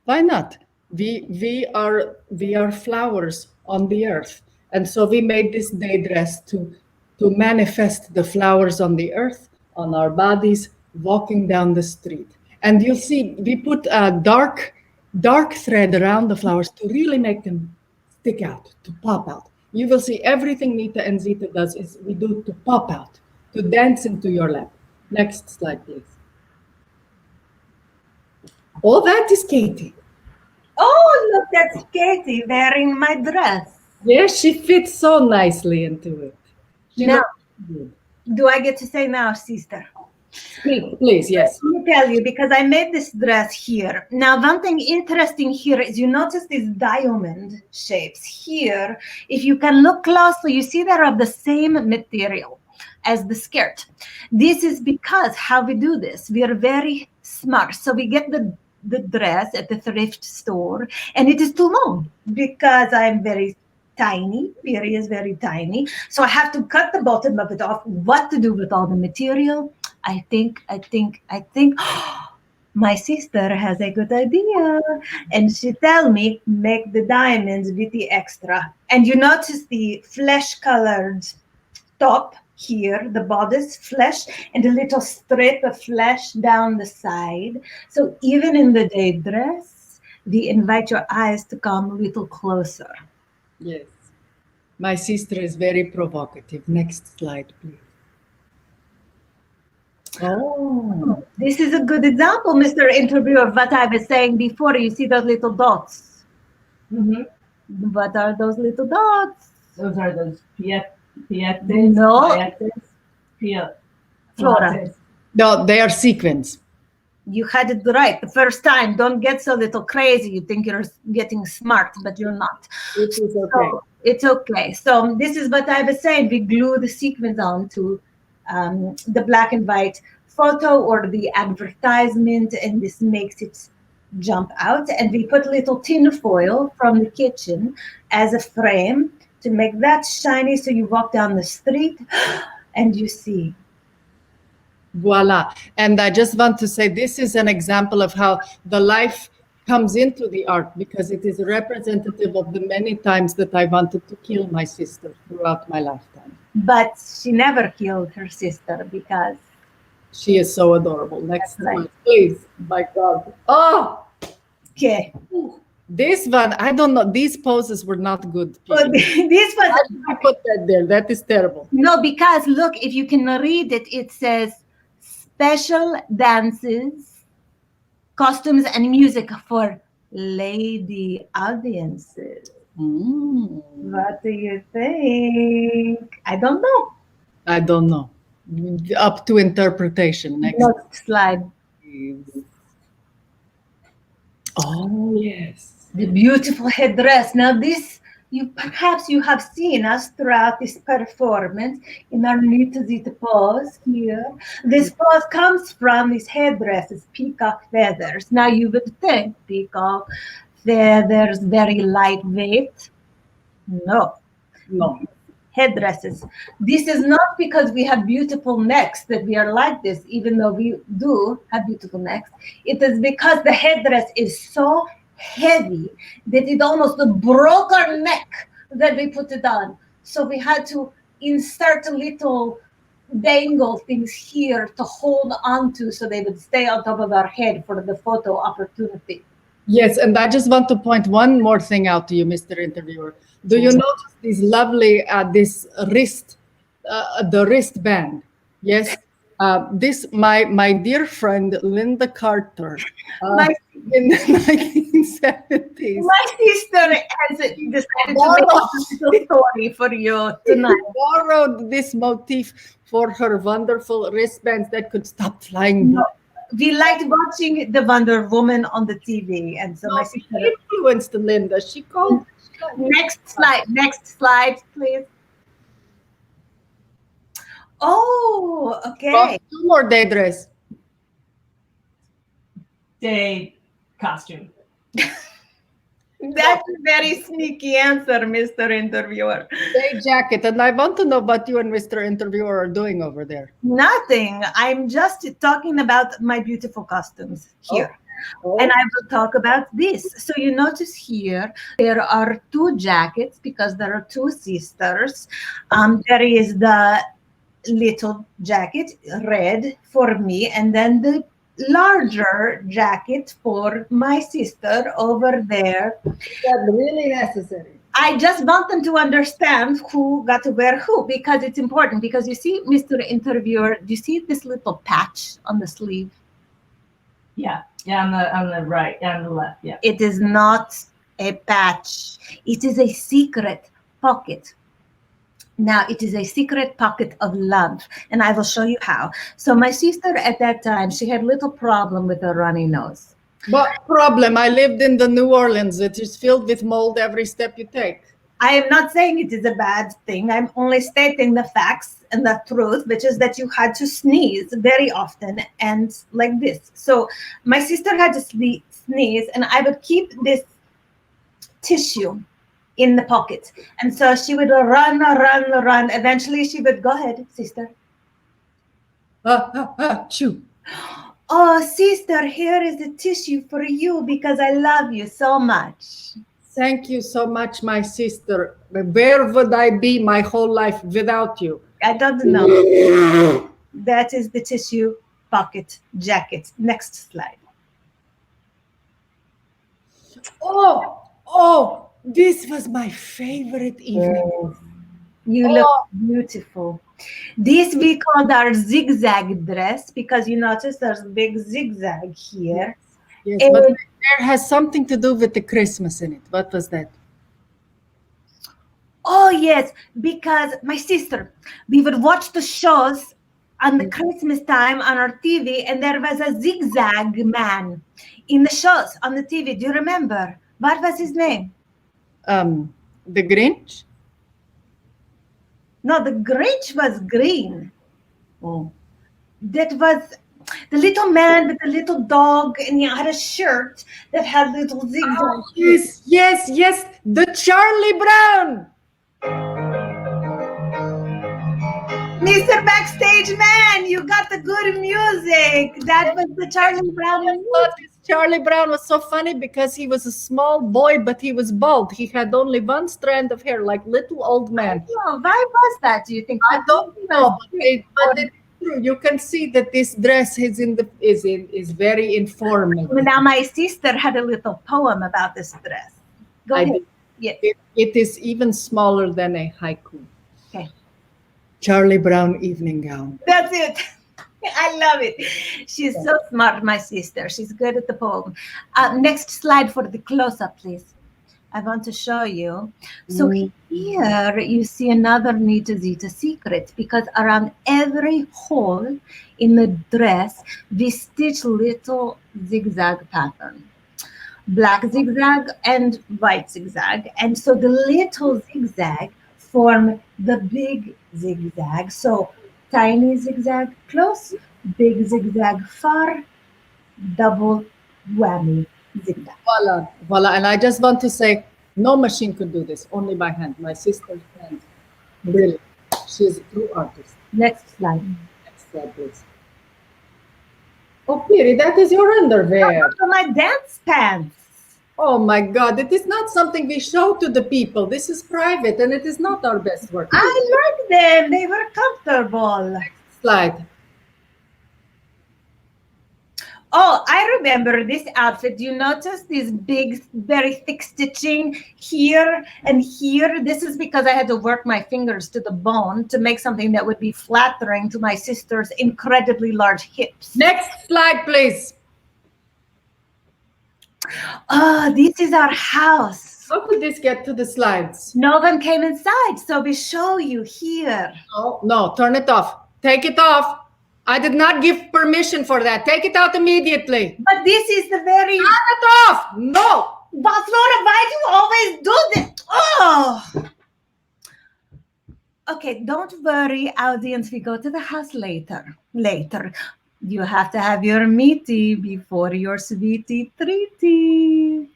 Why not? We are flowers on the earth. And so we made this day dress to manifest the flowers on the earth, on our bodies, walking down the street. And you'll see, we put a dark thread around the flowers to really make them stick out, to pop out. You will see everything Nita and Zita does is we do to pop out, to dance into your lap. Next slide, please. Oh, that is Katie. Oh, look, that's Katie wearing my dress. Yes, she fits so nicely into it. She Now, looks good. do I get to say now, sister? Please, yes. Let me tell you, because I made this dress here. Now, one thing interesting here is you notice these diamond shapes here. If you can look closely, you see they're of the same material as the skirt. This is because how we do this. We are very smart. So we get the dress at the thrift store, and it is too long because I'm very tiny. Piri is very tiny. So I have to cut the bottom of it off. What to do with all the material? I think my sister has a good idea. And she tell me, make the diamonds with the extra. And you notice the flesh colored top here, the bodice flesh, and a little strip of flesh down the side. So even in the day dress, we invite your eyes to come a little closer. Yes. My sister is very provocative. Next slide, please. Oh. This is a good example, Mr. Interviewer, of what I was saying before. You see those little dots. Mm-hmm. What are those little dots? Those are those pietes. No. Flora. No, they are sequins. You had it right the first time. Don't get so little crazy. You think you're getting smart, but you're not. It is okay. So, it's okay. So this is what I was saying. We glue the sequins on to the black and white photo or the advertisement, and this makes it jump out. And we put little tin foil from the kitchen as a frame to make that shiny. So you walk down the street and you see. Voila. And I just want to say this is an example of how the life comes into the art, because it is representative of the many times that I wanted to kill my sister throughout my lifetime. But she never killed her sister because she is so adorable. Next slide, please. My God. Oh, okay. This one, I don't know. These poses were not good. Oh, this was. I put that there. That is terrible. No, because look, if you can read it, it says special dances, costumes, and music for lady audiences. What do you think? I don't know. I don't know. Up to interpretation. Next slide. Oh, yes. The beautiful headdress. Now this, perhaps you have seen us throughout this performance in our Nita Zita pose here. This pose comes from these headdresses, peacock feathers. Now you would think peacock feathers, very lightweight. No. Headdresses. This is not because we have beautiful necks that we are like this, even though we do have beautiful necks. It is because the headdress is so heavy that it almost broke our neck that we put it on. So we had to insert little dangle things here to hold onto so they would stay on top of our head for the photo opportunity. Yes, and I just want to point one more thing out to you, Mr. Interviewer. Do you notice these lovely, this wrist, the wristband? Yes. This, my dear friend, Linda Carter, in the 1970s. My sister has decided to make a little story for you tonight. Borrowed this motif for her wonderful wristbands that could stop flying. No. We liked watching the Wonder Woman on the TV, and so my sister influenced Linda. She called. Next slide, please. Oh, okay. Two more day dress. Day costume. That's a very sneaky answer, Mr. Interviewer. Day jacket, and I want to know what you and Mr. Interviewer are doing over there. Nothing. I'm just talking about my beautiful costumes here. Oh. And I will talk about this. So you notice here, there are two jackets because there are two sisters. There is the little jacket, red, for me, and then the larger jacket for my sister over there. That's really necessary. I just want them to understand who got to wear who, because it's important. Because you see, Mr. Interviewer, do you see this little patch on the sleeve? Yeah, on the right, on the left, yeah. It is not a patch. It is a secret pocket. Now, it is a secret pocket of love, and I will show you how. So my sister at that time, she had little problem with a runny nose. What problem? I lived in the New Orleans. It is filled with mold every step you take. I am not saying it is a bad thing. I'm only stating the facts and the truth, which is that you had to sneeze very often and like this. So my sister had to sneeze, and I would keep this tissue in the pocket. And so she would run. Eventually she would, go ahead, sister. Chew. Oh, sister, here is the tissue for you because I love you so much. Thank you so much, my sister. Where would I be my whole life without you? I don't know. That is the tissue pocket jacket. Next slide. Oh, this was my favorite evening. You look beautiful. This we called our zigzag dress because you notice there's a big zigzag here. Yes, but there has something to do with the Christmas in it. What was that? Oh, yes, because my sister, we would watch the shows on the Christmas time on our TV, and there was a zigzag man in the shows on the TV. Do you remember? What was his name? The Grinch? No, the Grinch was green. Oh. That was the little man with the little dog, and he had a shirt that had little zigzags. Oh, yes, the Charlie Brown. Mr. Backstage Man, you got the good music. That was the Charlie Brown music. Charlie Brown was so funny because he was a small boy, but he was bald. He had only one strand of hair, like little old man. Oh, why was that, do you think? I don't know, but it's true. You can see that this dress is very informal. Now, my sister had a little poem about this dress. Go ahead. Yes. It is even smaller than a haiku. Okay. Charlie Brown evening gown. That's it. I love it. She's so smart, my sister. She's good at the poem. Next slide for the close-up, please. I want to show you. So here you see another Nita Zita secret, because around every hole in the dress, we stitch little zigzag pattern. Black zigzag and white zigzag. And so the little zigzag form the big zigzag. So tiny zigzag close, big zigzag far, double whammy zigzag. Voila. And I just want to say, no machine could do this, only by hand. My sister's hand, really, she's a true artist. Next slide. Next slide, please. Oh, Piri, that is your underwear. Oh, my dance pants. Oh my God, it is not something we show to the people. This is private and it is not our best work. I like them. They were comfortable. Next slide. Oh, I remember this outfit. You notice this big, very thick stitching here and here. This is because I had to work my fingers to the bone to make something that would be flattering to my sister's incredibly large hips. Next slide, please. Oh, this is our house. How could this get to the slides? No one came inside, so we show you here. Oh, no, turn it off. Take it off. I did not give permission for that. Take it out immediately. But this is the very... Turn it off. No. But Flora, why do you always do this? Oh. Okay, don't worry, audience. We go to the house later. You have to have your meaty before your sweetie treaty.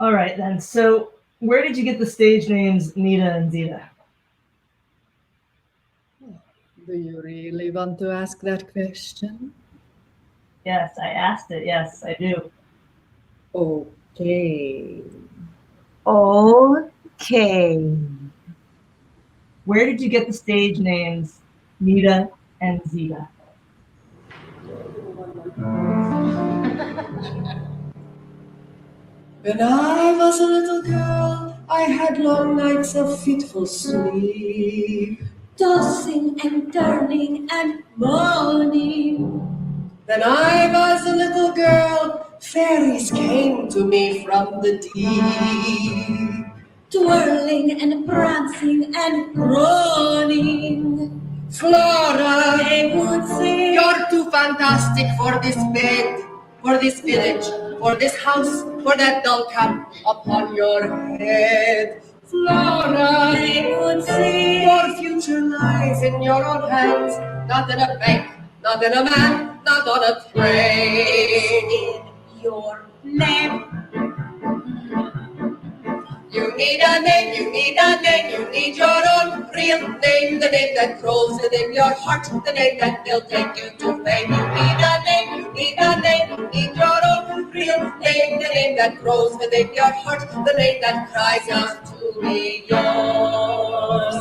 All right, then. So where did you get the stage names Nita and Zita? Do you really want to ask that question? Yes, I asked it. Yes, I do. Okay. Okay. Where did you get the stage names Nita and Zita? When I was a little girl, I had long nights of fitful sleep, Tossing and turning and moaning. When I was a little girl, fairies came to me from the deep. twirling and prancing and running. Flora, They would say, you're too fantastic for this bed, for this village, for this house, for that dull cap upon your head. Flora, they would say, your future lies in your own hands, not in a bank, not in a man, not on a train. in your name. You need a name, you need a name, you need your own real name, the name that grows within your heart, the name that will take you to fame. You need a name, you need a name, you need your own real name, the name that grows within your heart, the name that cries out to be yours.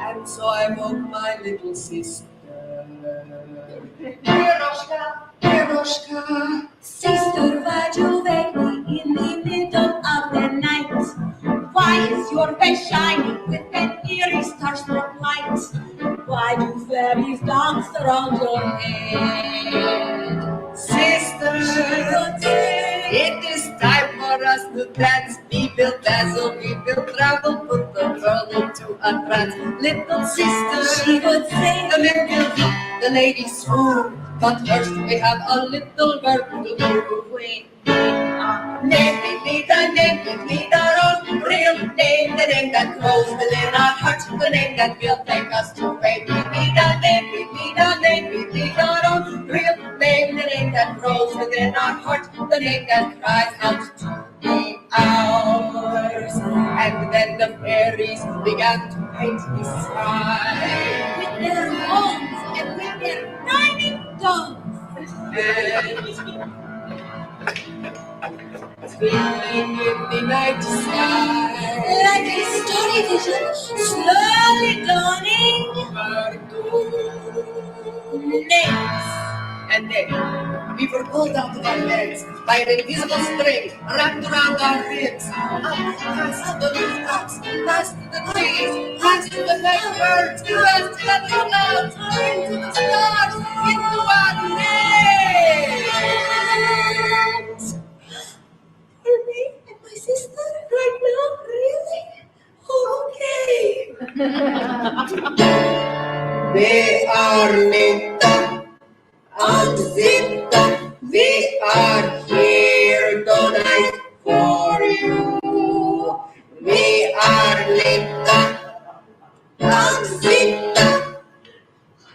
And so I woke my little sister. Piroshka, Piroshka. Sister, why'd you wake me in the middle of the night? Why is your face shining with an eerie starstruck light? Why do fairies dance around your head? Sister, it is time for us to dance. We will dazzle, we will travel, put the world into a trance. Little sister, She would say, the men will eat, the ladies swoon. But first we have a little work to do. wait, Name, we need a name, we need our own real name, the name that grows within our hearts, the name that will take us to fame. We need a name, we need a name, we need our own real name, the name that grows within our hearts, the name that cries out to be ours. And then the fairies began to paint the sky with their wands and with their tiny tongues. Filling in the night sky, Like a starry vision, slowly dawning. Names. And then we were pulled out of our beds by an invisible string wrapped around our ribs. Up past the rooftops, past the trees, past the blackbirds, past the clouds, into the stars, into our lands. For me and my sister right now, really? Okay. They are Nita and Zita. We are here tonight for you. We are Nita and Zita.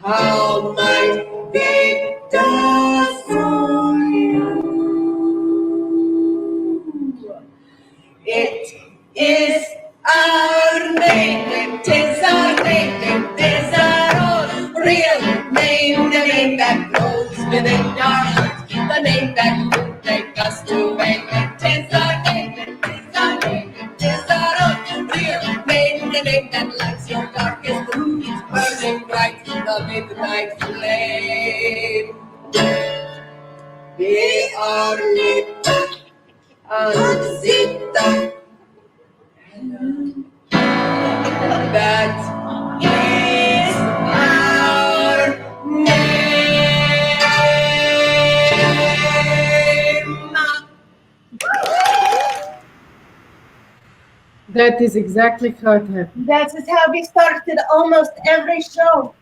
How might we die for you? It is our name, it is our name, it is our own real name, the name that grows within our hearts, the name that will take us to fame. It is our name, it is our name, it is our own real name, the name that lights your darkest room, burning bright, the midnight flame. We are Nita and Zita. That is our name. That is exactly how it happened. That is how we started almost every show.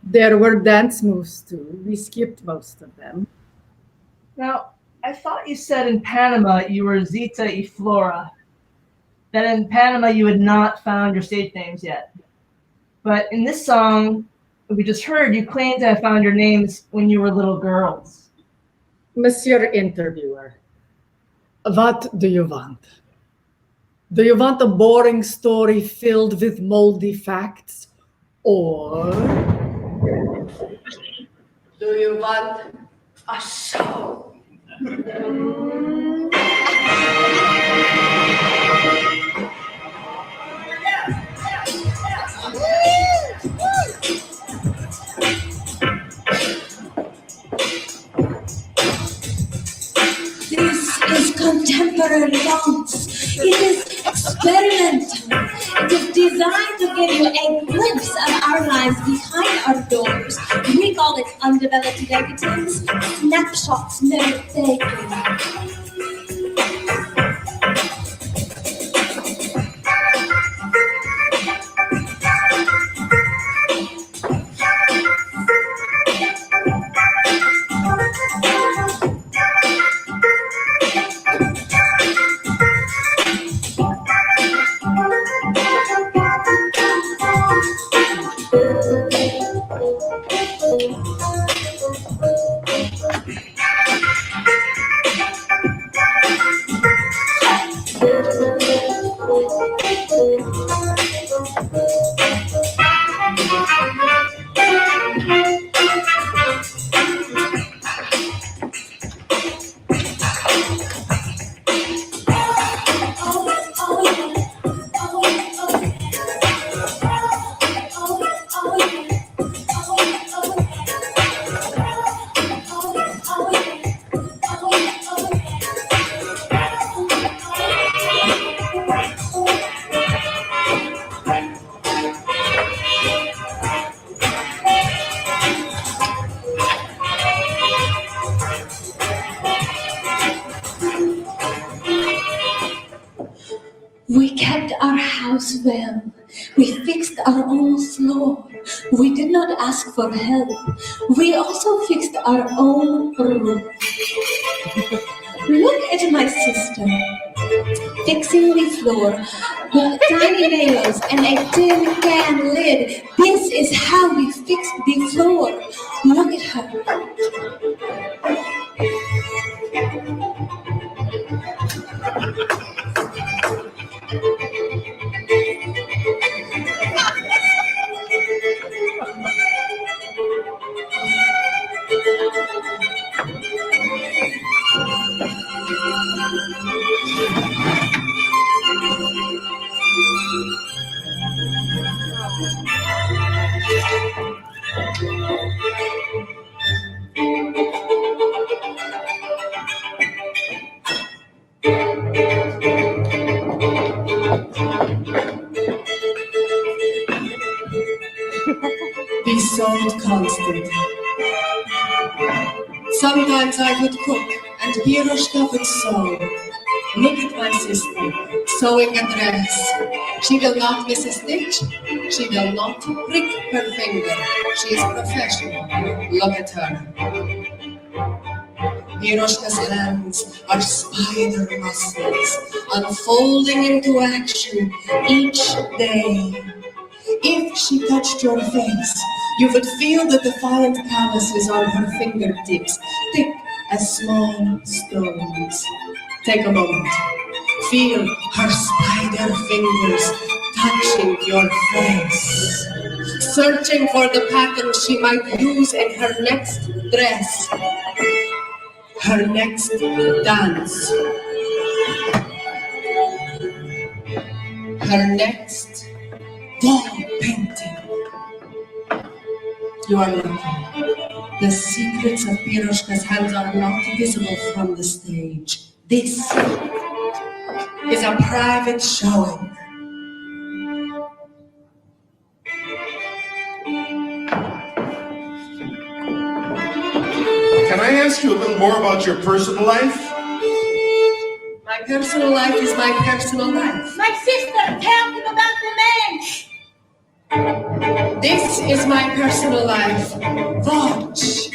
There were dance moves too. We skipped most of them. Now, I thought you said in Panama you were Zita y Flora. That in Panama you had not found your stage names yet. But in this song we just heard, you claim to have found your names when you were little girls. Monsieur Interviewer, what do you want? Do you want a boring story filled with moldy facts? Or Do you want a show? This is contemporary dance. It is experimental. It is designed to give you a glimpse of our lives behind our doors. We call it undeveloped negatives, snapshots never taken. We kept our house well. We fixed our own floor. We did not ask for help. We also fixed our own roof. Look at my sister, fixing the floor with tiny nails and a tin can lid. This is how we fixed the floor. Look at her. We sewed constantly. Sometimes I would cook and Piroshka would sew. Look at my sister, sewing a dress. She will not miss a stitch. She will not prick her finger. She is professional. Look at her. Piroshka's hands are spider muscles, unfolding into action each day. If she touched your face, you would feel the defiant calluses on her fingertips, thick as small stones. Take a moment. Feel her spider fingers touching your face, searching for the pattern she might use in her next dress, her next dance, her next wall painting. You are lucky. The secrets of Piroshka's hands are not visible from the stage. This is a private showing. Can I ask you a little more about your personal life? My personal life is my personal life. My sister, tell him about the man. This is my personal life. Watch.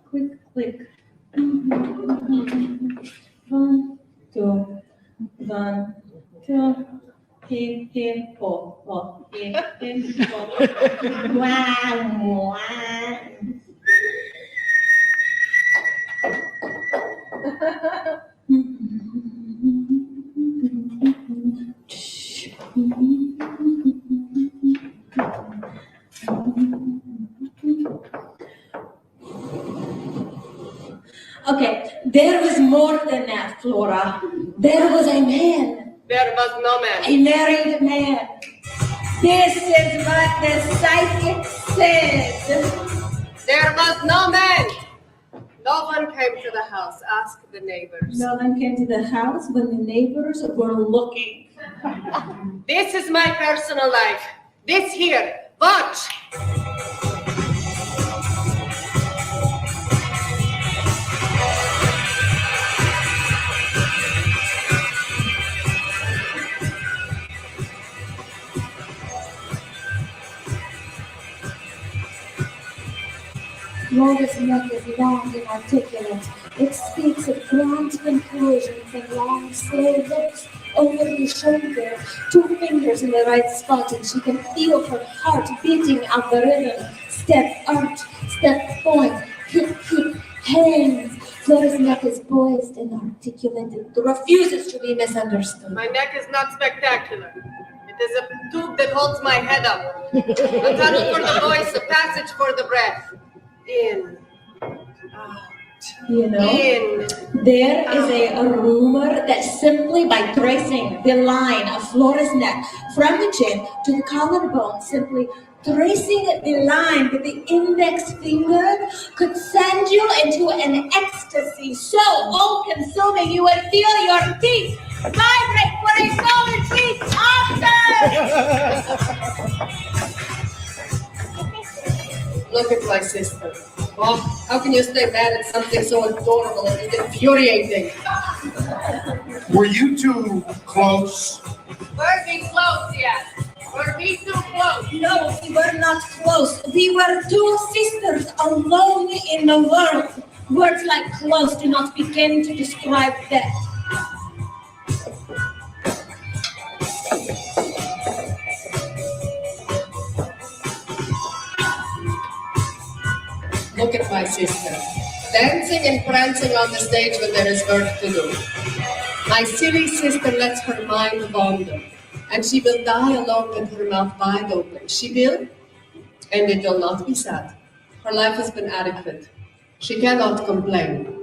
Click, click. 1, 2, 1, 2. Hip, hip, hop, hop, hip, hip, hop. Wow, wow. Okay, there was more than that, Flora. There was a man. There was no man. A married man. This is what the psychic said. There was no man. No one came to the house. Ask the neighbors. No one came to the house when the neighbors were looking. This is my personal life. This here. Watch. Laura's neck is long and articulate. It speaks of grand conclusions and long, slow looks over the shoulder. 2 fingers in the right spot, and she can feel her heart beating out the rhythm. Step arch, step point, hip, hip, hands. Laura's neck is poised and articulated, refuses to be misunderstood. My neck is not spectacular. It is a tube that holds my head up. A tunnel for the voice, a passage for the breath. In, out, You know, in. there is a rumor that simply by tracing the line of Flora's neck from the chin to the collarbone, simply tracing the line with the index finger could send you into an ecstasy so all-consuming you would feel your teeth vibrate for a solid week after! Look at my sister. Oh, how can you stay mad at something so adorable and infuriating? Were you two close? Were we close yet? Were we too close? No, we were not close. We were two sisters alone in the world. Words like close do not begin to describe that. Look at my sister, dancing and prancing on the stage when there is work to do. My silly sister lets her mind wander, and she will die alone with her mouth wide open. She will, and it will not be sad. Her life has been adequate. She cannot complain.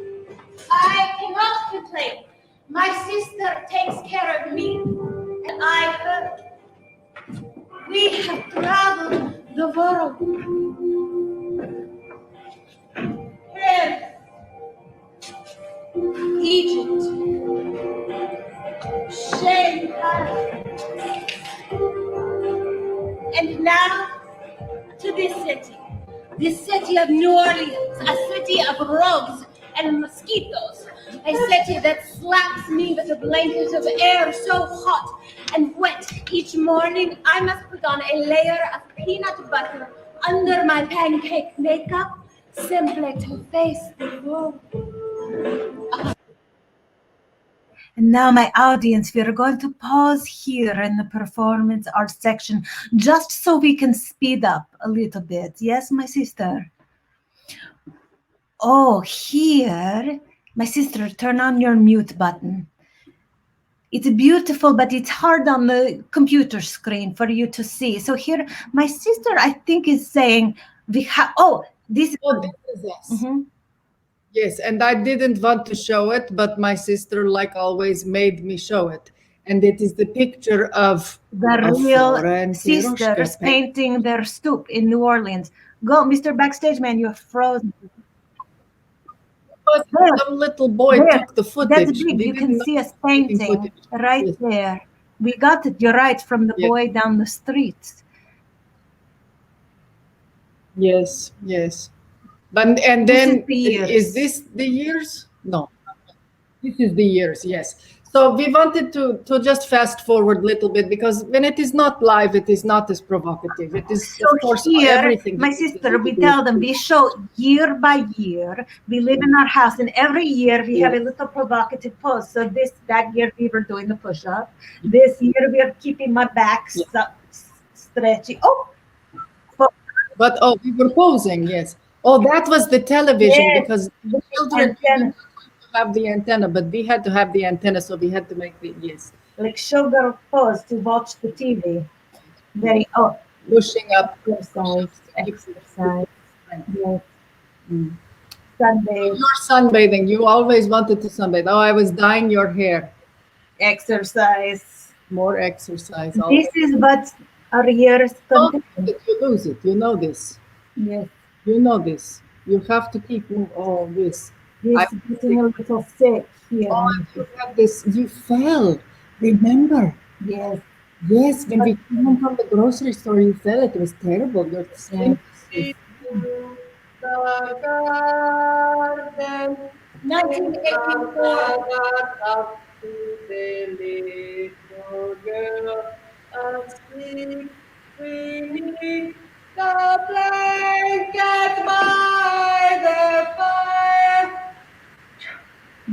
I cannot complain. My sister takes care of me, and I her. We have traveled the world. Here, Egypt, Shanghai, and now to this city of New Orleans, a city of rogues and mosquitoes, a city that slaps me with a blanket of air so hot and wet. Each morning I must put on a layer of peanut butter under my pancake makeup, simply to face the world. And now, my audience, we are going to pause here in the performance art section just so we can speed up a little bit. Yes, my sister? Oh, here. My sister, turn on your mute button. It's beautiful, but it's hard on the computer screen for you to see. So here, my sister, I think, is saying, we have, this This is us. Mhm. Yes, and I didn't want to show it, but my sister, like always, made me show it. And it is the picture of the real real and sisters painting their stoop in New Orleans. Go, Mr. Backstage Man, you're frozen. Some little boy There, took the footage. That's big. We You didn't can know see us taking painting footage. right Yes. there. We got it. You're right, from the Yes. boy down the streets. Yes, yes. But and This is then the years. is this the years? No, this is the years. Yes. So we wanted to just fast forward a little bit because when it is not live, it is not as provocative. It is So of course here, everything. my that is sister, we do tell them, we show year by year. We live in our house, and every year we have a little provocative pose. So that year we were doing the push-up. This year we are keeping my back stretchy. Oh, But we were posing. Yes. Oh, that was the television Yes. because the children didn't have the antenna, but we had to have the antenna, so we had to make the like showgirl pose to watch the TV. Very pushing up. exercise. Yes. Sunday You're sunbathing. You always wanted to sunbathe. Oh, I was dyeing your hair. exercise. More exercise. This is what our years Don't continue. let you lose it. You know this. Yes. You know this. You have to keep moving. Oh, this. This getting a little sick here. Oh, you had this. You fell. Remember? Yes. Yes, when we came home from the grocery store, you said it was terrible. Your skin was The garden, 1984. up to the little girl asleep beneath the blanket by the fire.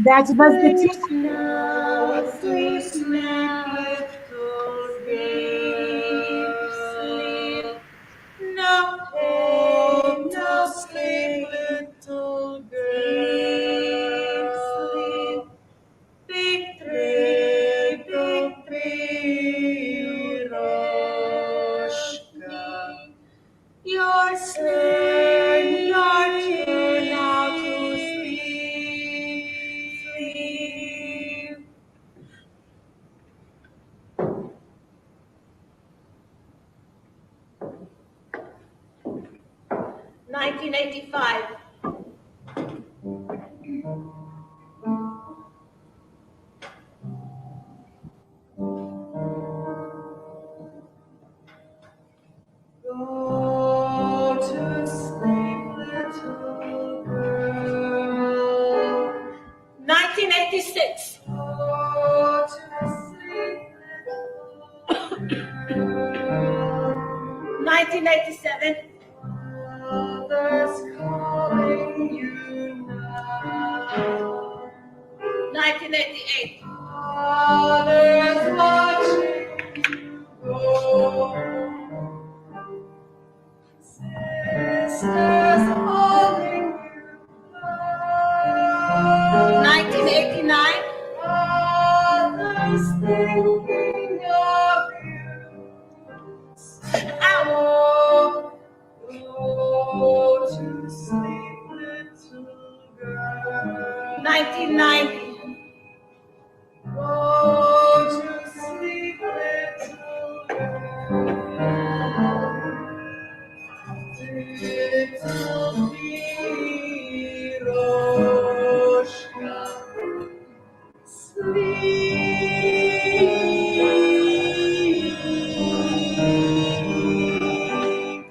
That was the Sleep teacher. now, Sleep sleep, now, little sleep, sleep. girl. No, oh, no, sleep, little Sleep, girl. sleep, Big three, Roshka. Your turn now to sleep. 1985. Go to sleep, little girl. 1986. Go to sleep, little girl. 1987. Mother's calling you now. 1988. Father's watching you go. Sisters holding you close. 1989. Father's thinking of you. Ow. Go to sleep, little girl. 1990. Go to sleep, little girl. Little Piroshka, sleep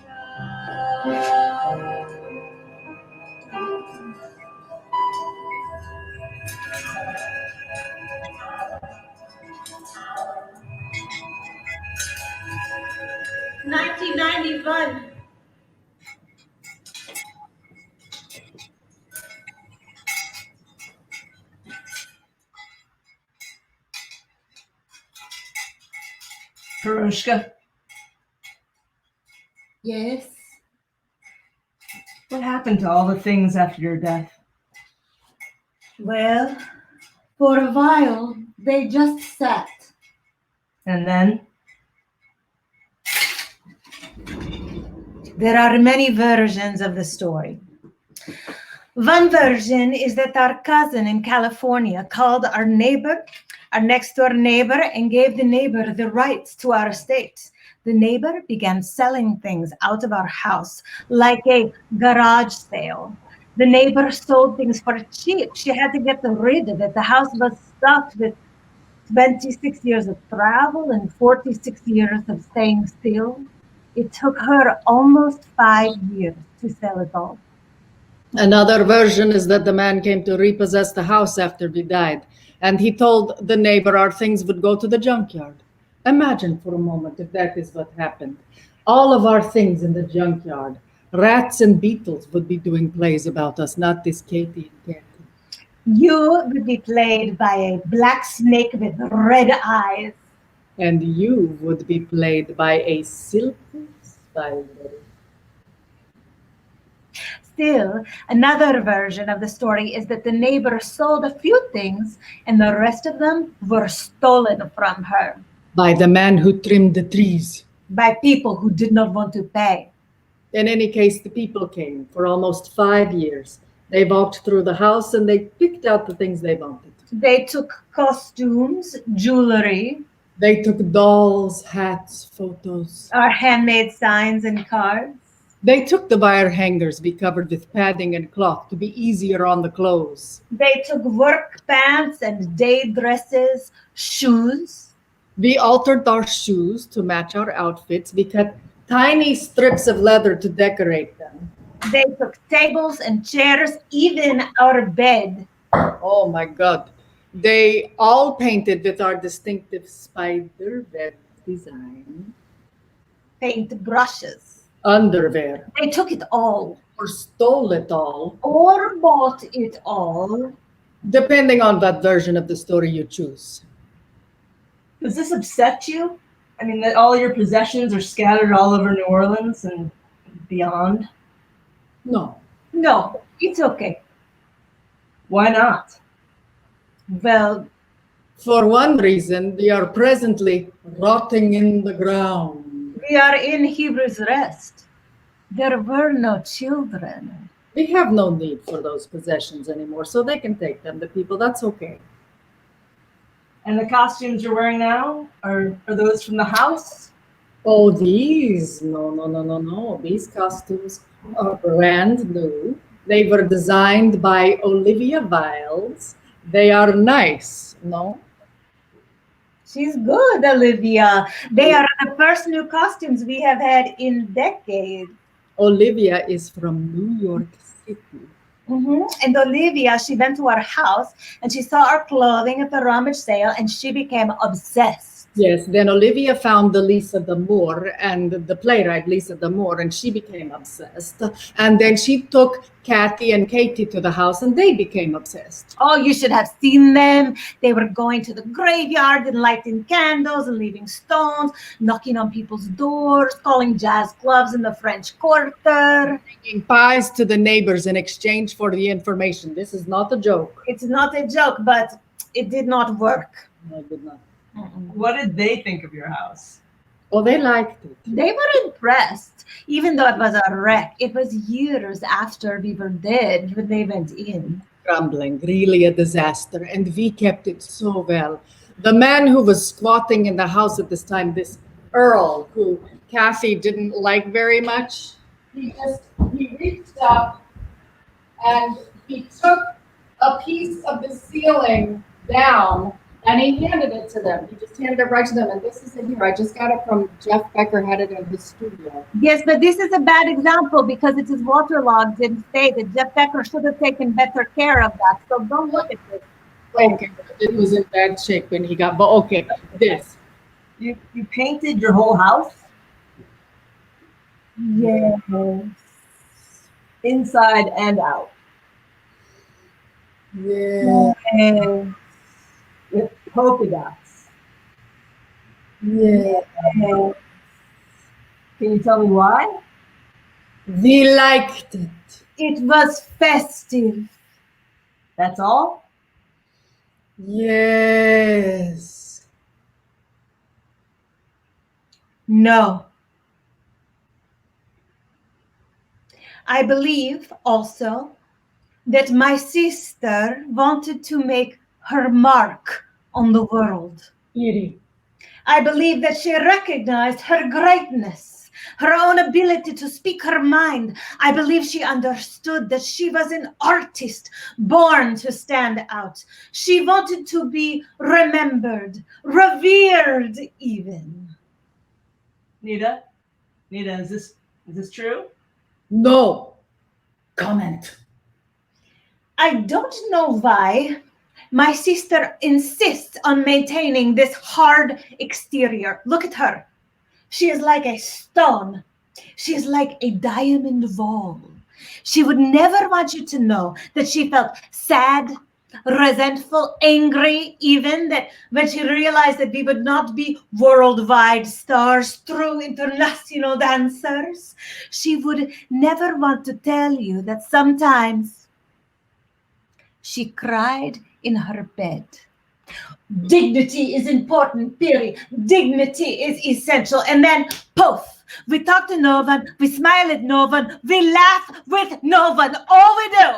now. 1991. Perushka, Yes. What happened to all the things after your death? Well, for a while, they just sat. And then? There are many versions of the story. One version is that our cousin in California called our neighbor, our next door neighbor, and gave the neighbor the rights to our estate. The neighbor began selling things out of our house like a garage sale. The neighbor sold things for cheap. She had to get rid of it. The house was stocked with 26 years of travel and 46 years of staying still. It took her almost 5 years to sell it all. Another version is that the man came to repossess the house after we died, and he told the neighbor our things would go to the junkyard. Imagine for a moment if that is what happened. All of our things in the junkyard. Rats and beetles would be doing plays about us, not this Katie and Kathy. You would be played by a black snake with red eyes. And you would be played by a silky spider. Still, another version of the story is that the neighbor sold a few things and the rest of them were stolen from her By the man who trimmed the trees. by people who did not want to pay. In any case, the people came for almost 5 years. They walked through the house and they picked out the things they wanted. They took costumes, jewelry, They took dolls, hats, photos. our handmade signs and cards. They took the wire hangers be covered with padding and cloth to be easier on the clothes. They took work pants and day dresses, shoes. We altered our shoes to match our outfits. We cut tiny strips of leather to decorate them. They took tables and chairs, even our bed. Oh my God. They all painted with our distinctive spider web design. Paint brushes. Underwear. They took it all. Or stole it all. Or bought it all. Depending on what version of the story you choose. Does this upset you? I mean, that all your possessions are scattered all over New Orleans and beyond? No. No, it's okay. Why not? Well, For one reason, we are presently rotting in the ground. we are in Hebrew's rest. There were no children. We have no need for those possessions anymore, so they can take them, the people. That's okay. And the costumes you're wearing now are those from the house? Oh, these? No. These costumes are brand new. They were designed by Olivia Viles. They are nice, no? She's good, Olivia. They are the first new costumes we have had in decades. Olivia is from New York City. And Olivia, she went to our house and she saw our clothing at the rummage sale and she became obsessed. Yes, then Olivia found the Lisa D'Amour and the playwright Lisa D'Amour, and she became obsessed. And then she took Kathy and Katie to the house, and they became obsessed. Oh, you should have seen them. They were going to the graveyard and lighting candles and leaving stones, knocking on people's doors, calling jazz clubs in the French Quarter. Bringing pies to the neighbors in exchange for the information. This is not a joke. It's not a joke, but it did not work. No, it did not. What did they think of your house? Oh, they liked it. They were impressed, even though it was a wreck. It was years after we were dead when they went in. Crumbling, really a disaster, and we kept it so well. The man who was squatting in the house at this time, this Earl, who Kathy didn't like very much, he reached up and he took a piece of the ceiling down and he handed it to them. He just handed it right to them. And this is it here. I just got it from Jeff Becker, had it in his studio. Yes, but this is a bad example because it is waterlogged and stated. Jeff Becker should have taken better care of that. So don't look at this. Okay, it was in bad shape when he got, but okay, this. You painted your whole house? Yes. Inside and out. Yeah. Yes. With polka dots. Yeah. Yes. Can you tell me why? We liked it. It was festive. That's all? Yes. No. I believe also that my sister wanted to make her mark on the world. Edie. I believe that she recognized her greatness, her own ability to speak her mind. I believe she understood that she was an artist born to stand out. She wanted to be remembered, revered even. Nita, is this true? No. Comment. I don't know why my sister insists on maintaining this hard exterior. Look at her. She is like a stone. She is like a diamond wall. She would never want you to know that she felt sad, resentful, angry, even that when she realized that we would not be worldwide stars through international dancers, she would never want to tell you that sometimes she cried in her bed. Dignity is important, period. Dignity is essential. And then, poof, we talk to no one, we smile at no one, we laugh with no one. All we do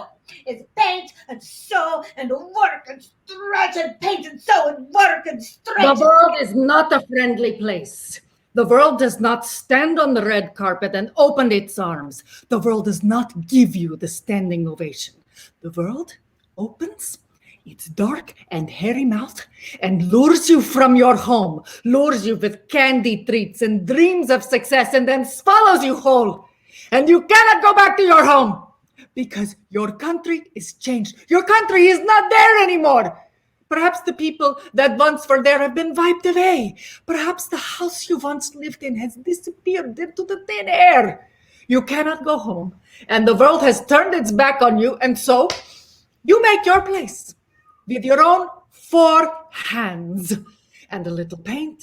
is paint and sew and work and stretch and paint and sew and work and stretch. The world is not a friendly place. The world does not stand on the red carpet and open its arms. The world does not give you the standing ovation. The world opens its dark and hairy mouth and lures you from your home, lures you with candy treats and dreams of success, and then swallows you whole. And you cannot go back to your home because your country is changed. Your country is not there anymore. Perhaps the people that once were there have been wiped away. Perhaps the house you once lived in has disappeared into the thin air. You cannot go home, and the world has turned its back on you, and so you make your place with your own 4 hands and a little paint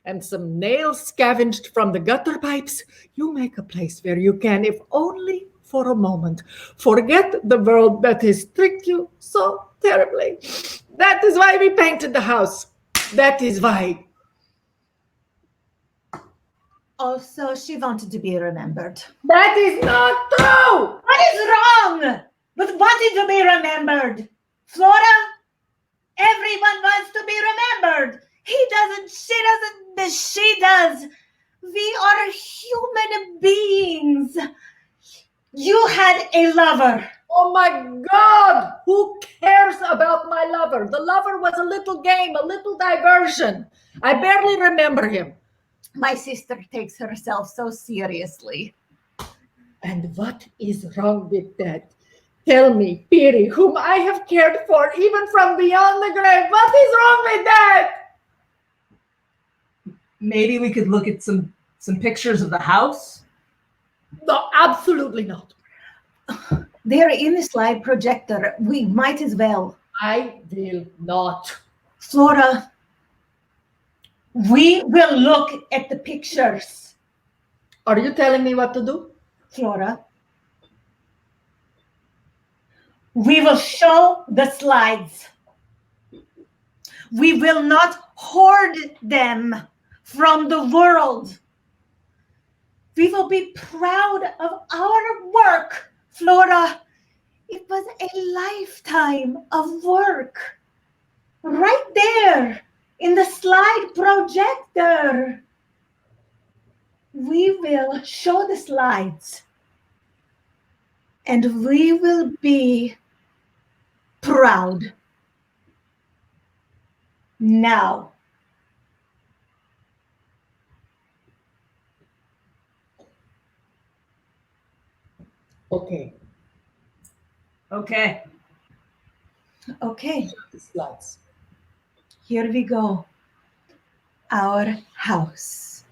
and some nails scavenged from the gutter pipes. You make a place where you can, if only for a moment, forget the world that has tricked you so terribly. That is why we painted the house. That is why. Also, she wanted to be remembered. That is not true! What is wrong with wanting to be remembered? Flora, everyone wants to be remembered. He doesn't, she doesn't, she does. We are human beings. You had a lover. Oh my God! Who cares about my lover? The lover was a little game, a little diversion. I barely remember him. My sister takes herself so seriously. And what is wrong with that? Tell me, Piri, whom I have cared for even from beyond the grave, what is wrong with that? Maybe we could look at some pictures of the house. No, absolutely not. They're in the slide projector. We might as well. I will not. Flora, we will look at the pictures. Are you telling me what to do? Flora, we will show the slides. We will not hoard them from the world. We will be proud of our work, Flora. It was a lifetime of work. Right there in the slide projector. We will show the slides. And we will be proud. Now. Okay. Okay. Okay. The slides. Here we go. Our house.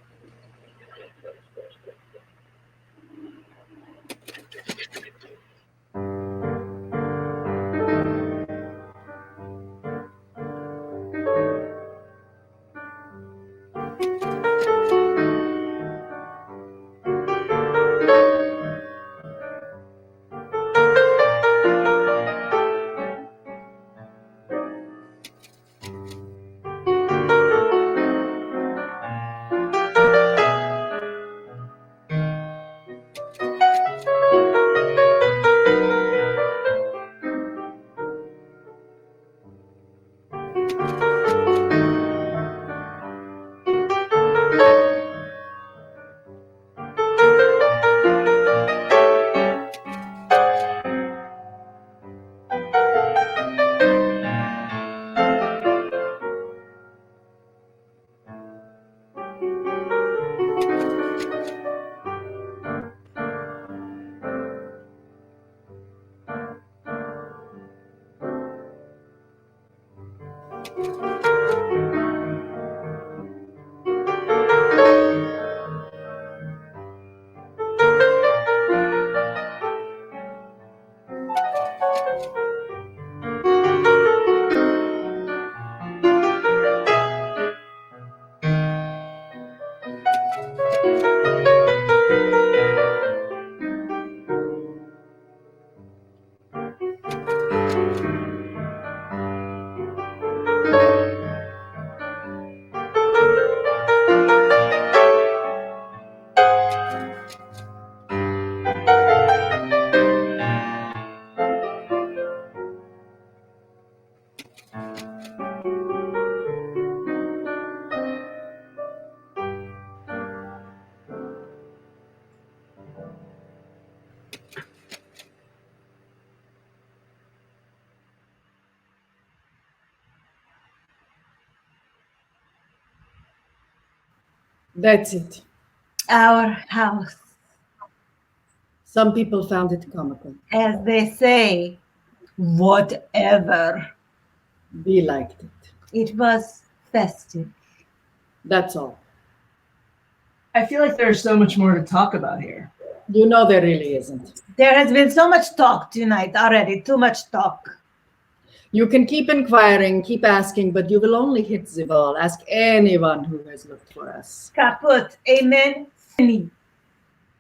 That's it. Our house. Some people found it comical. As they say, whatever. We liked it. It was festive. That's all. I feel like there's so much more to talk about here. You know there really isn't. There has been so much talk tonight already, too much talk. You can keep inquiring, keep asking, but you will only hit the ball. Ask anyone who has looked for us. Kaput. Amen. Fini.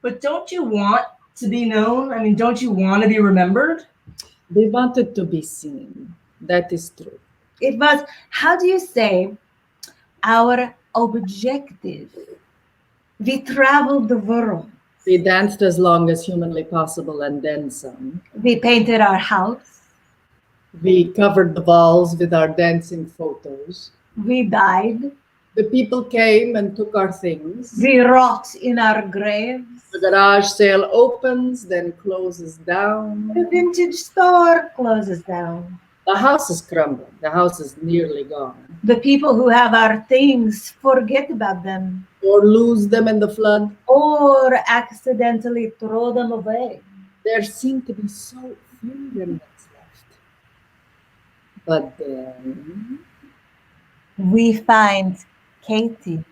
But don't you want to be known? I mean, don't you want to be remembered? They wanted to be seen. That is true. It was, how do you say, our objective. We traveled the world. We danced as long as humanly possible and then some. We painted our house. We covered the walls with our dancing photos. We died. The people came and took our things. We rot in our graves. The garage sale opens, then closes down. The vintage store closes down. The house is crumbling. The house is nearly gone. The people who have our things forget about them. Or lose them in the flood. Or accidentally throw them away. There seem to be so few remnants left. But then we find Katie.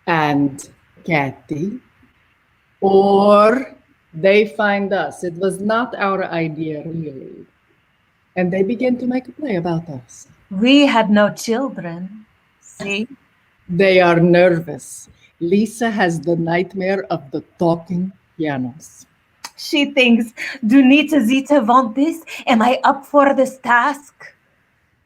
And Kathy. Or they find us. It was not our idea, really. And they begin to make a play about us. We had no children. See? They are nervous. Lisa has the nightmare of the talking pianos. She thinks, do Nita Zita want this? Am I up for this task?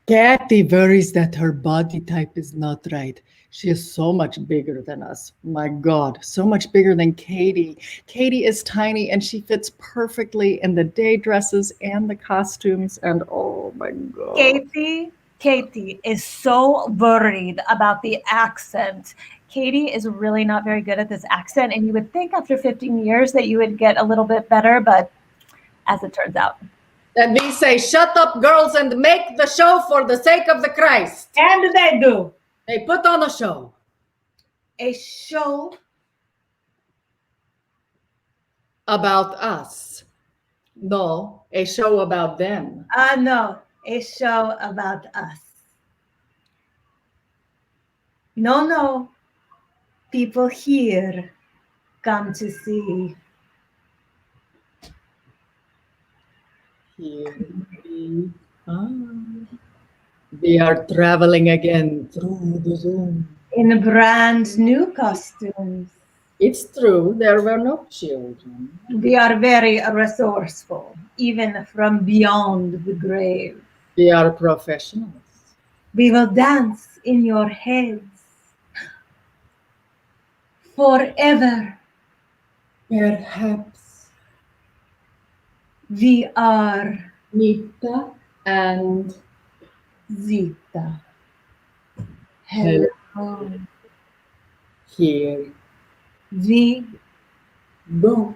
Kathy worries that her body type is not right. She is so much bigger than us. My God, so much bigger than Katie. Katie is tiny and she fits perfectly in the day dresses and the costumes. And oh my God. Katie is so worried about the accent. Katie is really not very good at this accent. And you would think after 15 years that you would get a little bit better, but as it turns out. And we say, shut up, girls, and make the show for the sake of the Christ. And they do. They put on a show. A show about us. No, a show about them. No, a show about us. No. People here come to see. Here we are. They are traveling again through the Zoom. In brand new costumes. It's true, there were no children. We are very resourceful, even from beyond the grave. We are professionals. We will dance in your heads. Forever. Perhaps. We are Nita and Zita. Hello. Here we go.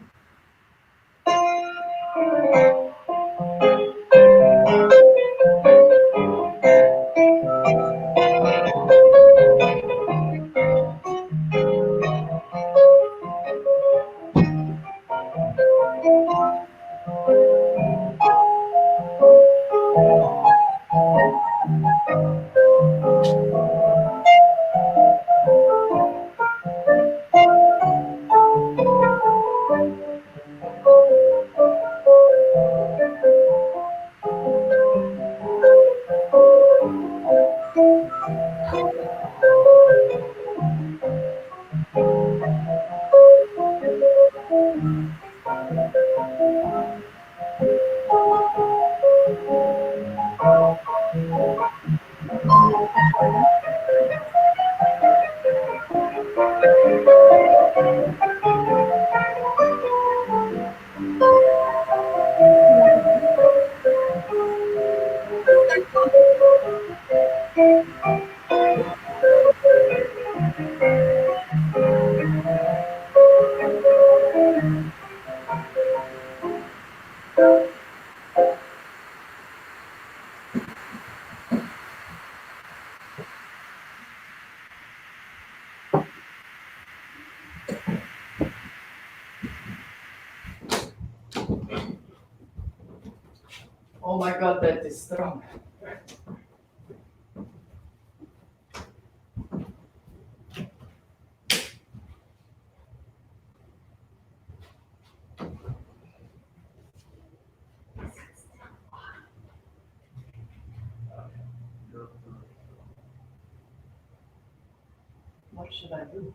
Oh my God, that is strong. What should I do?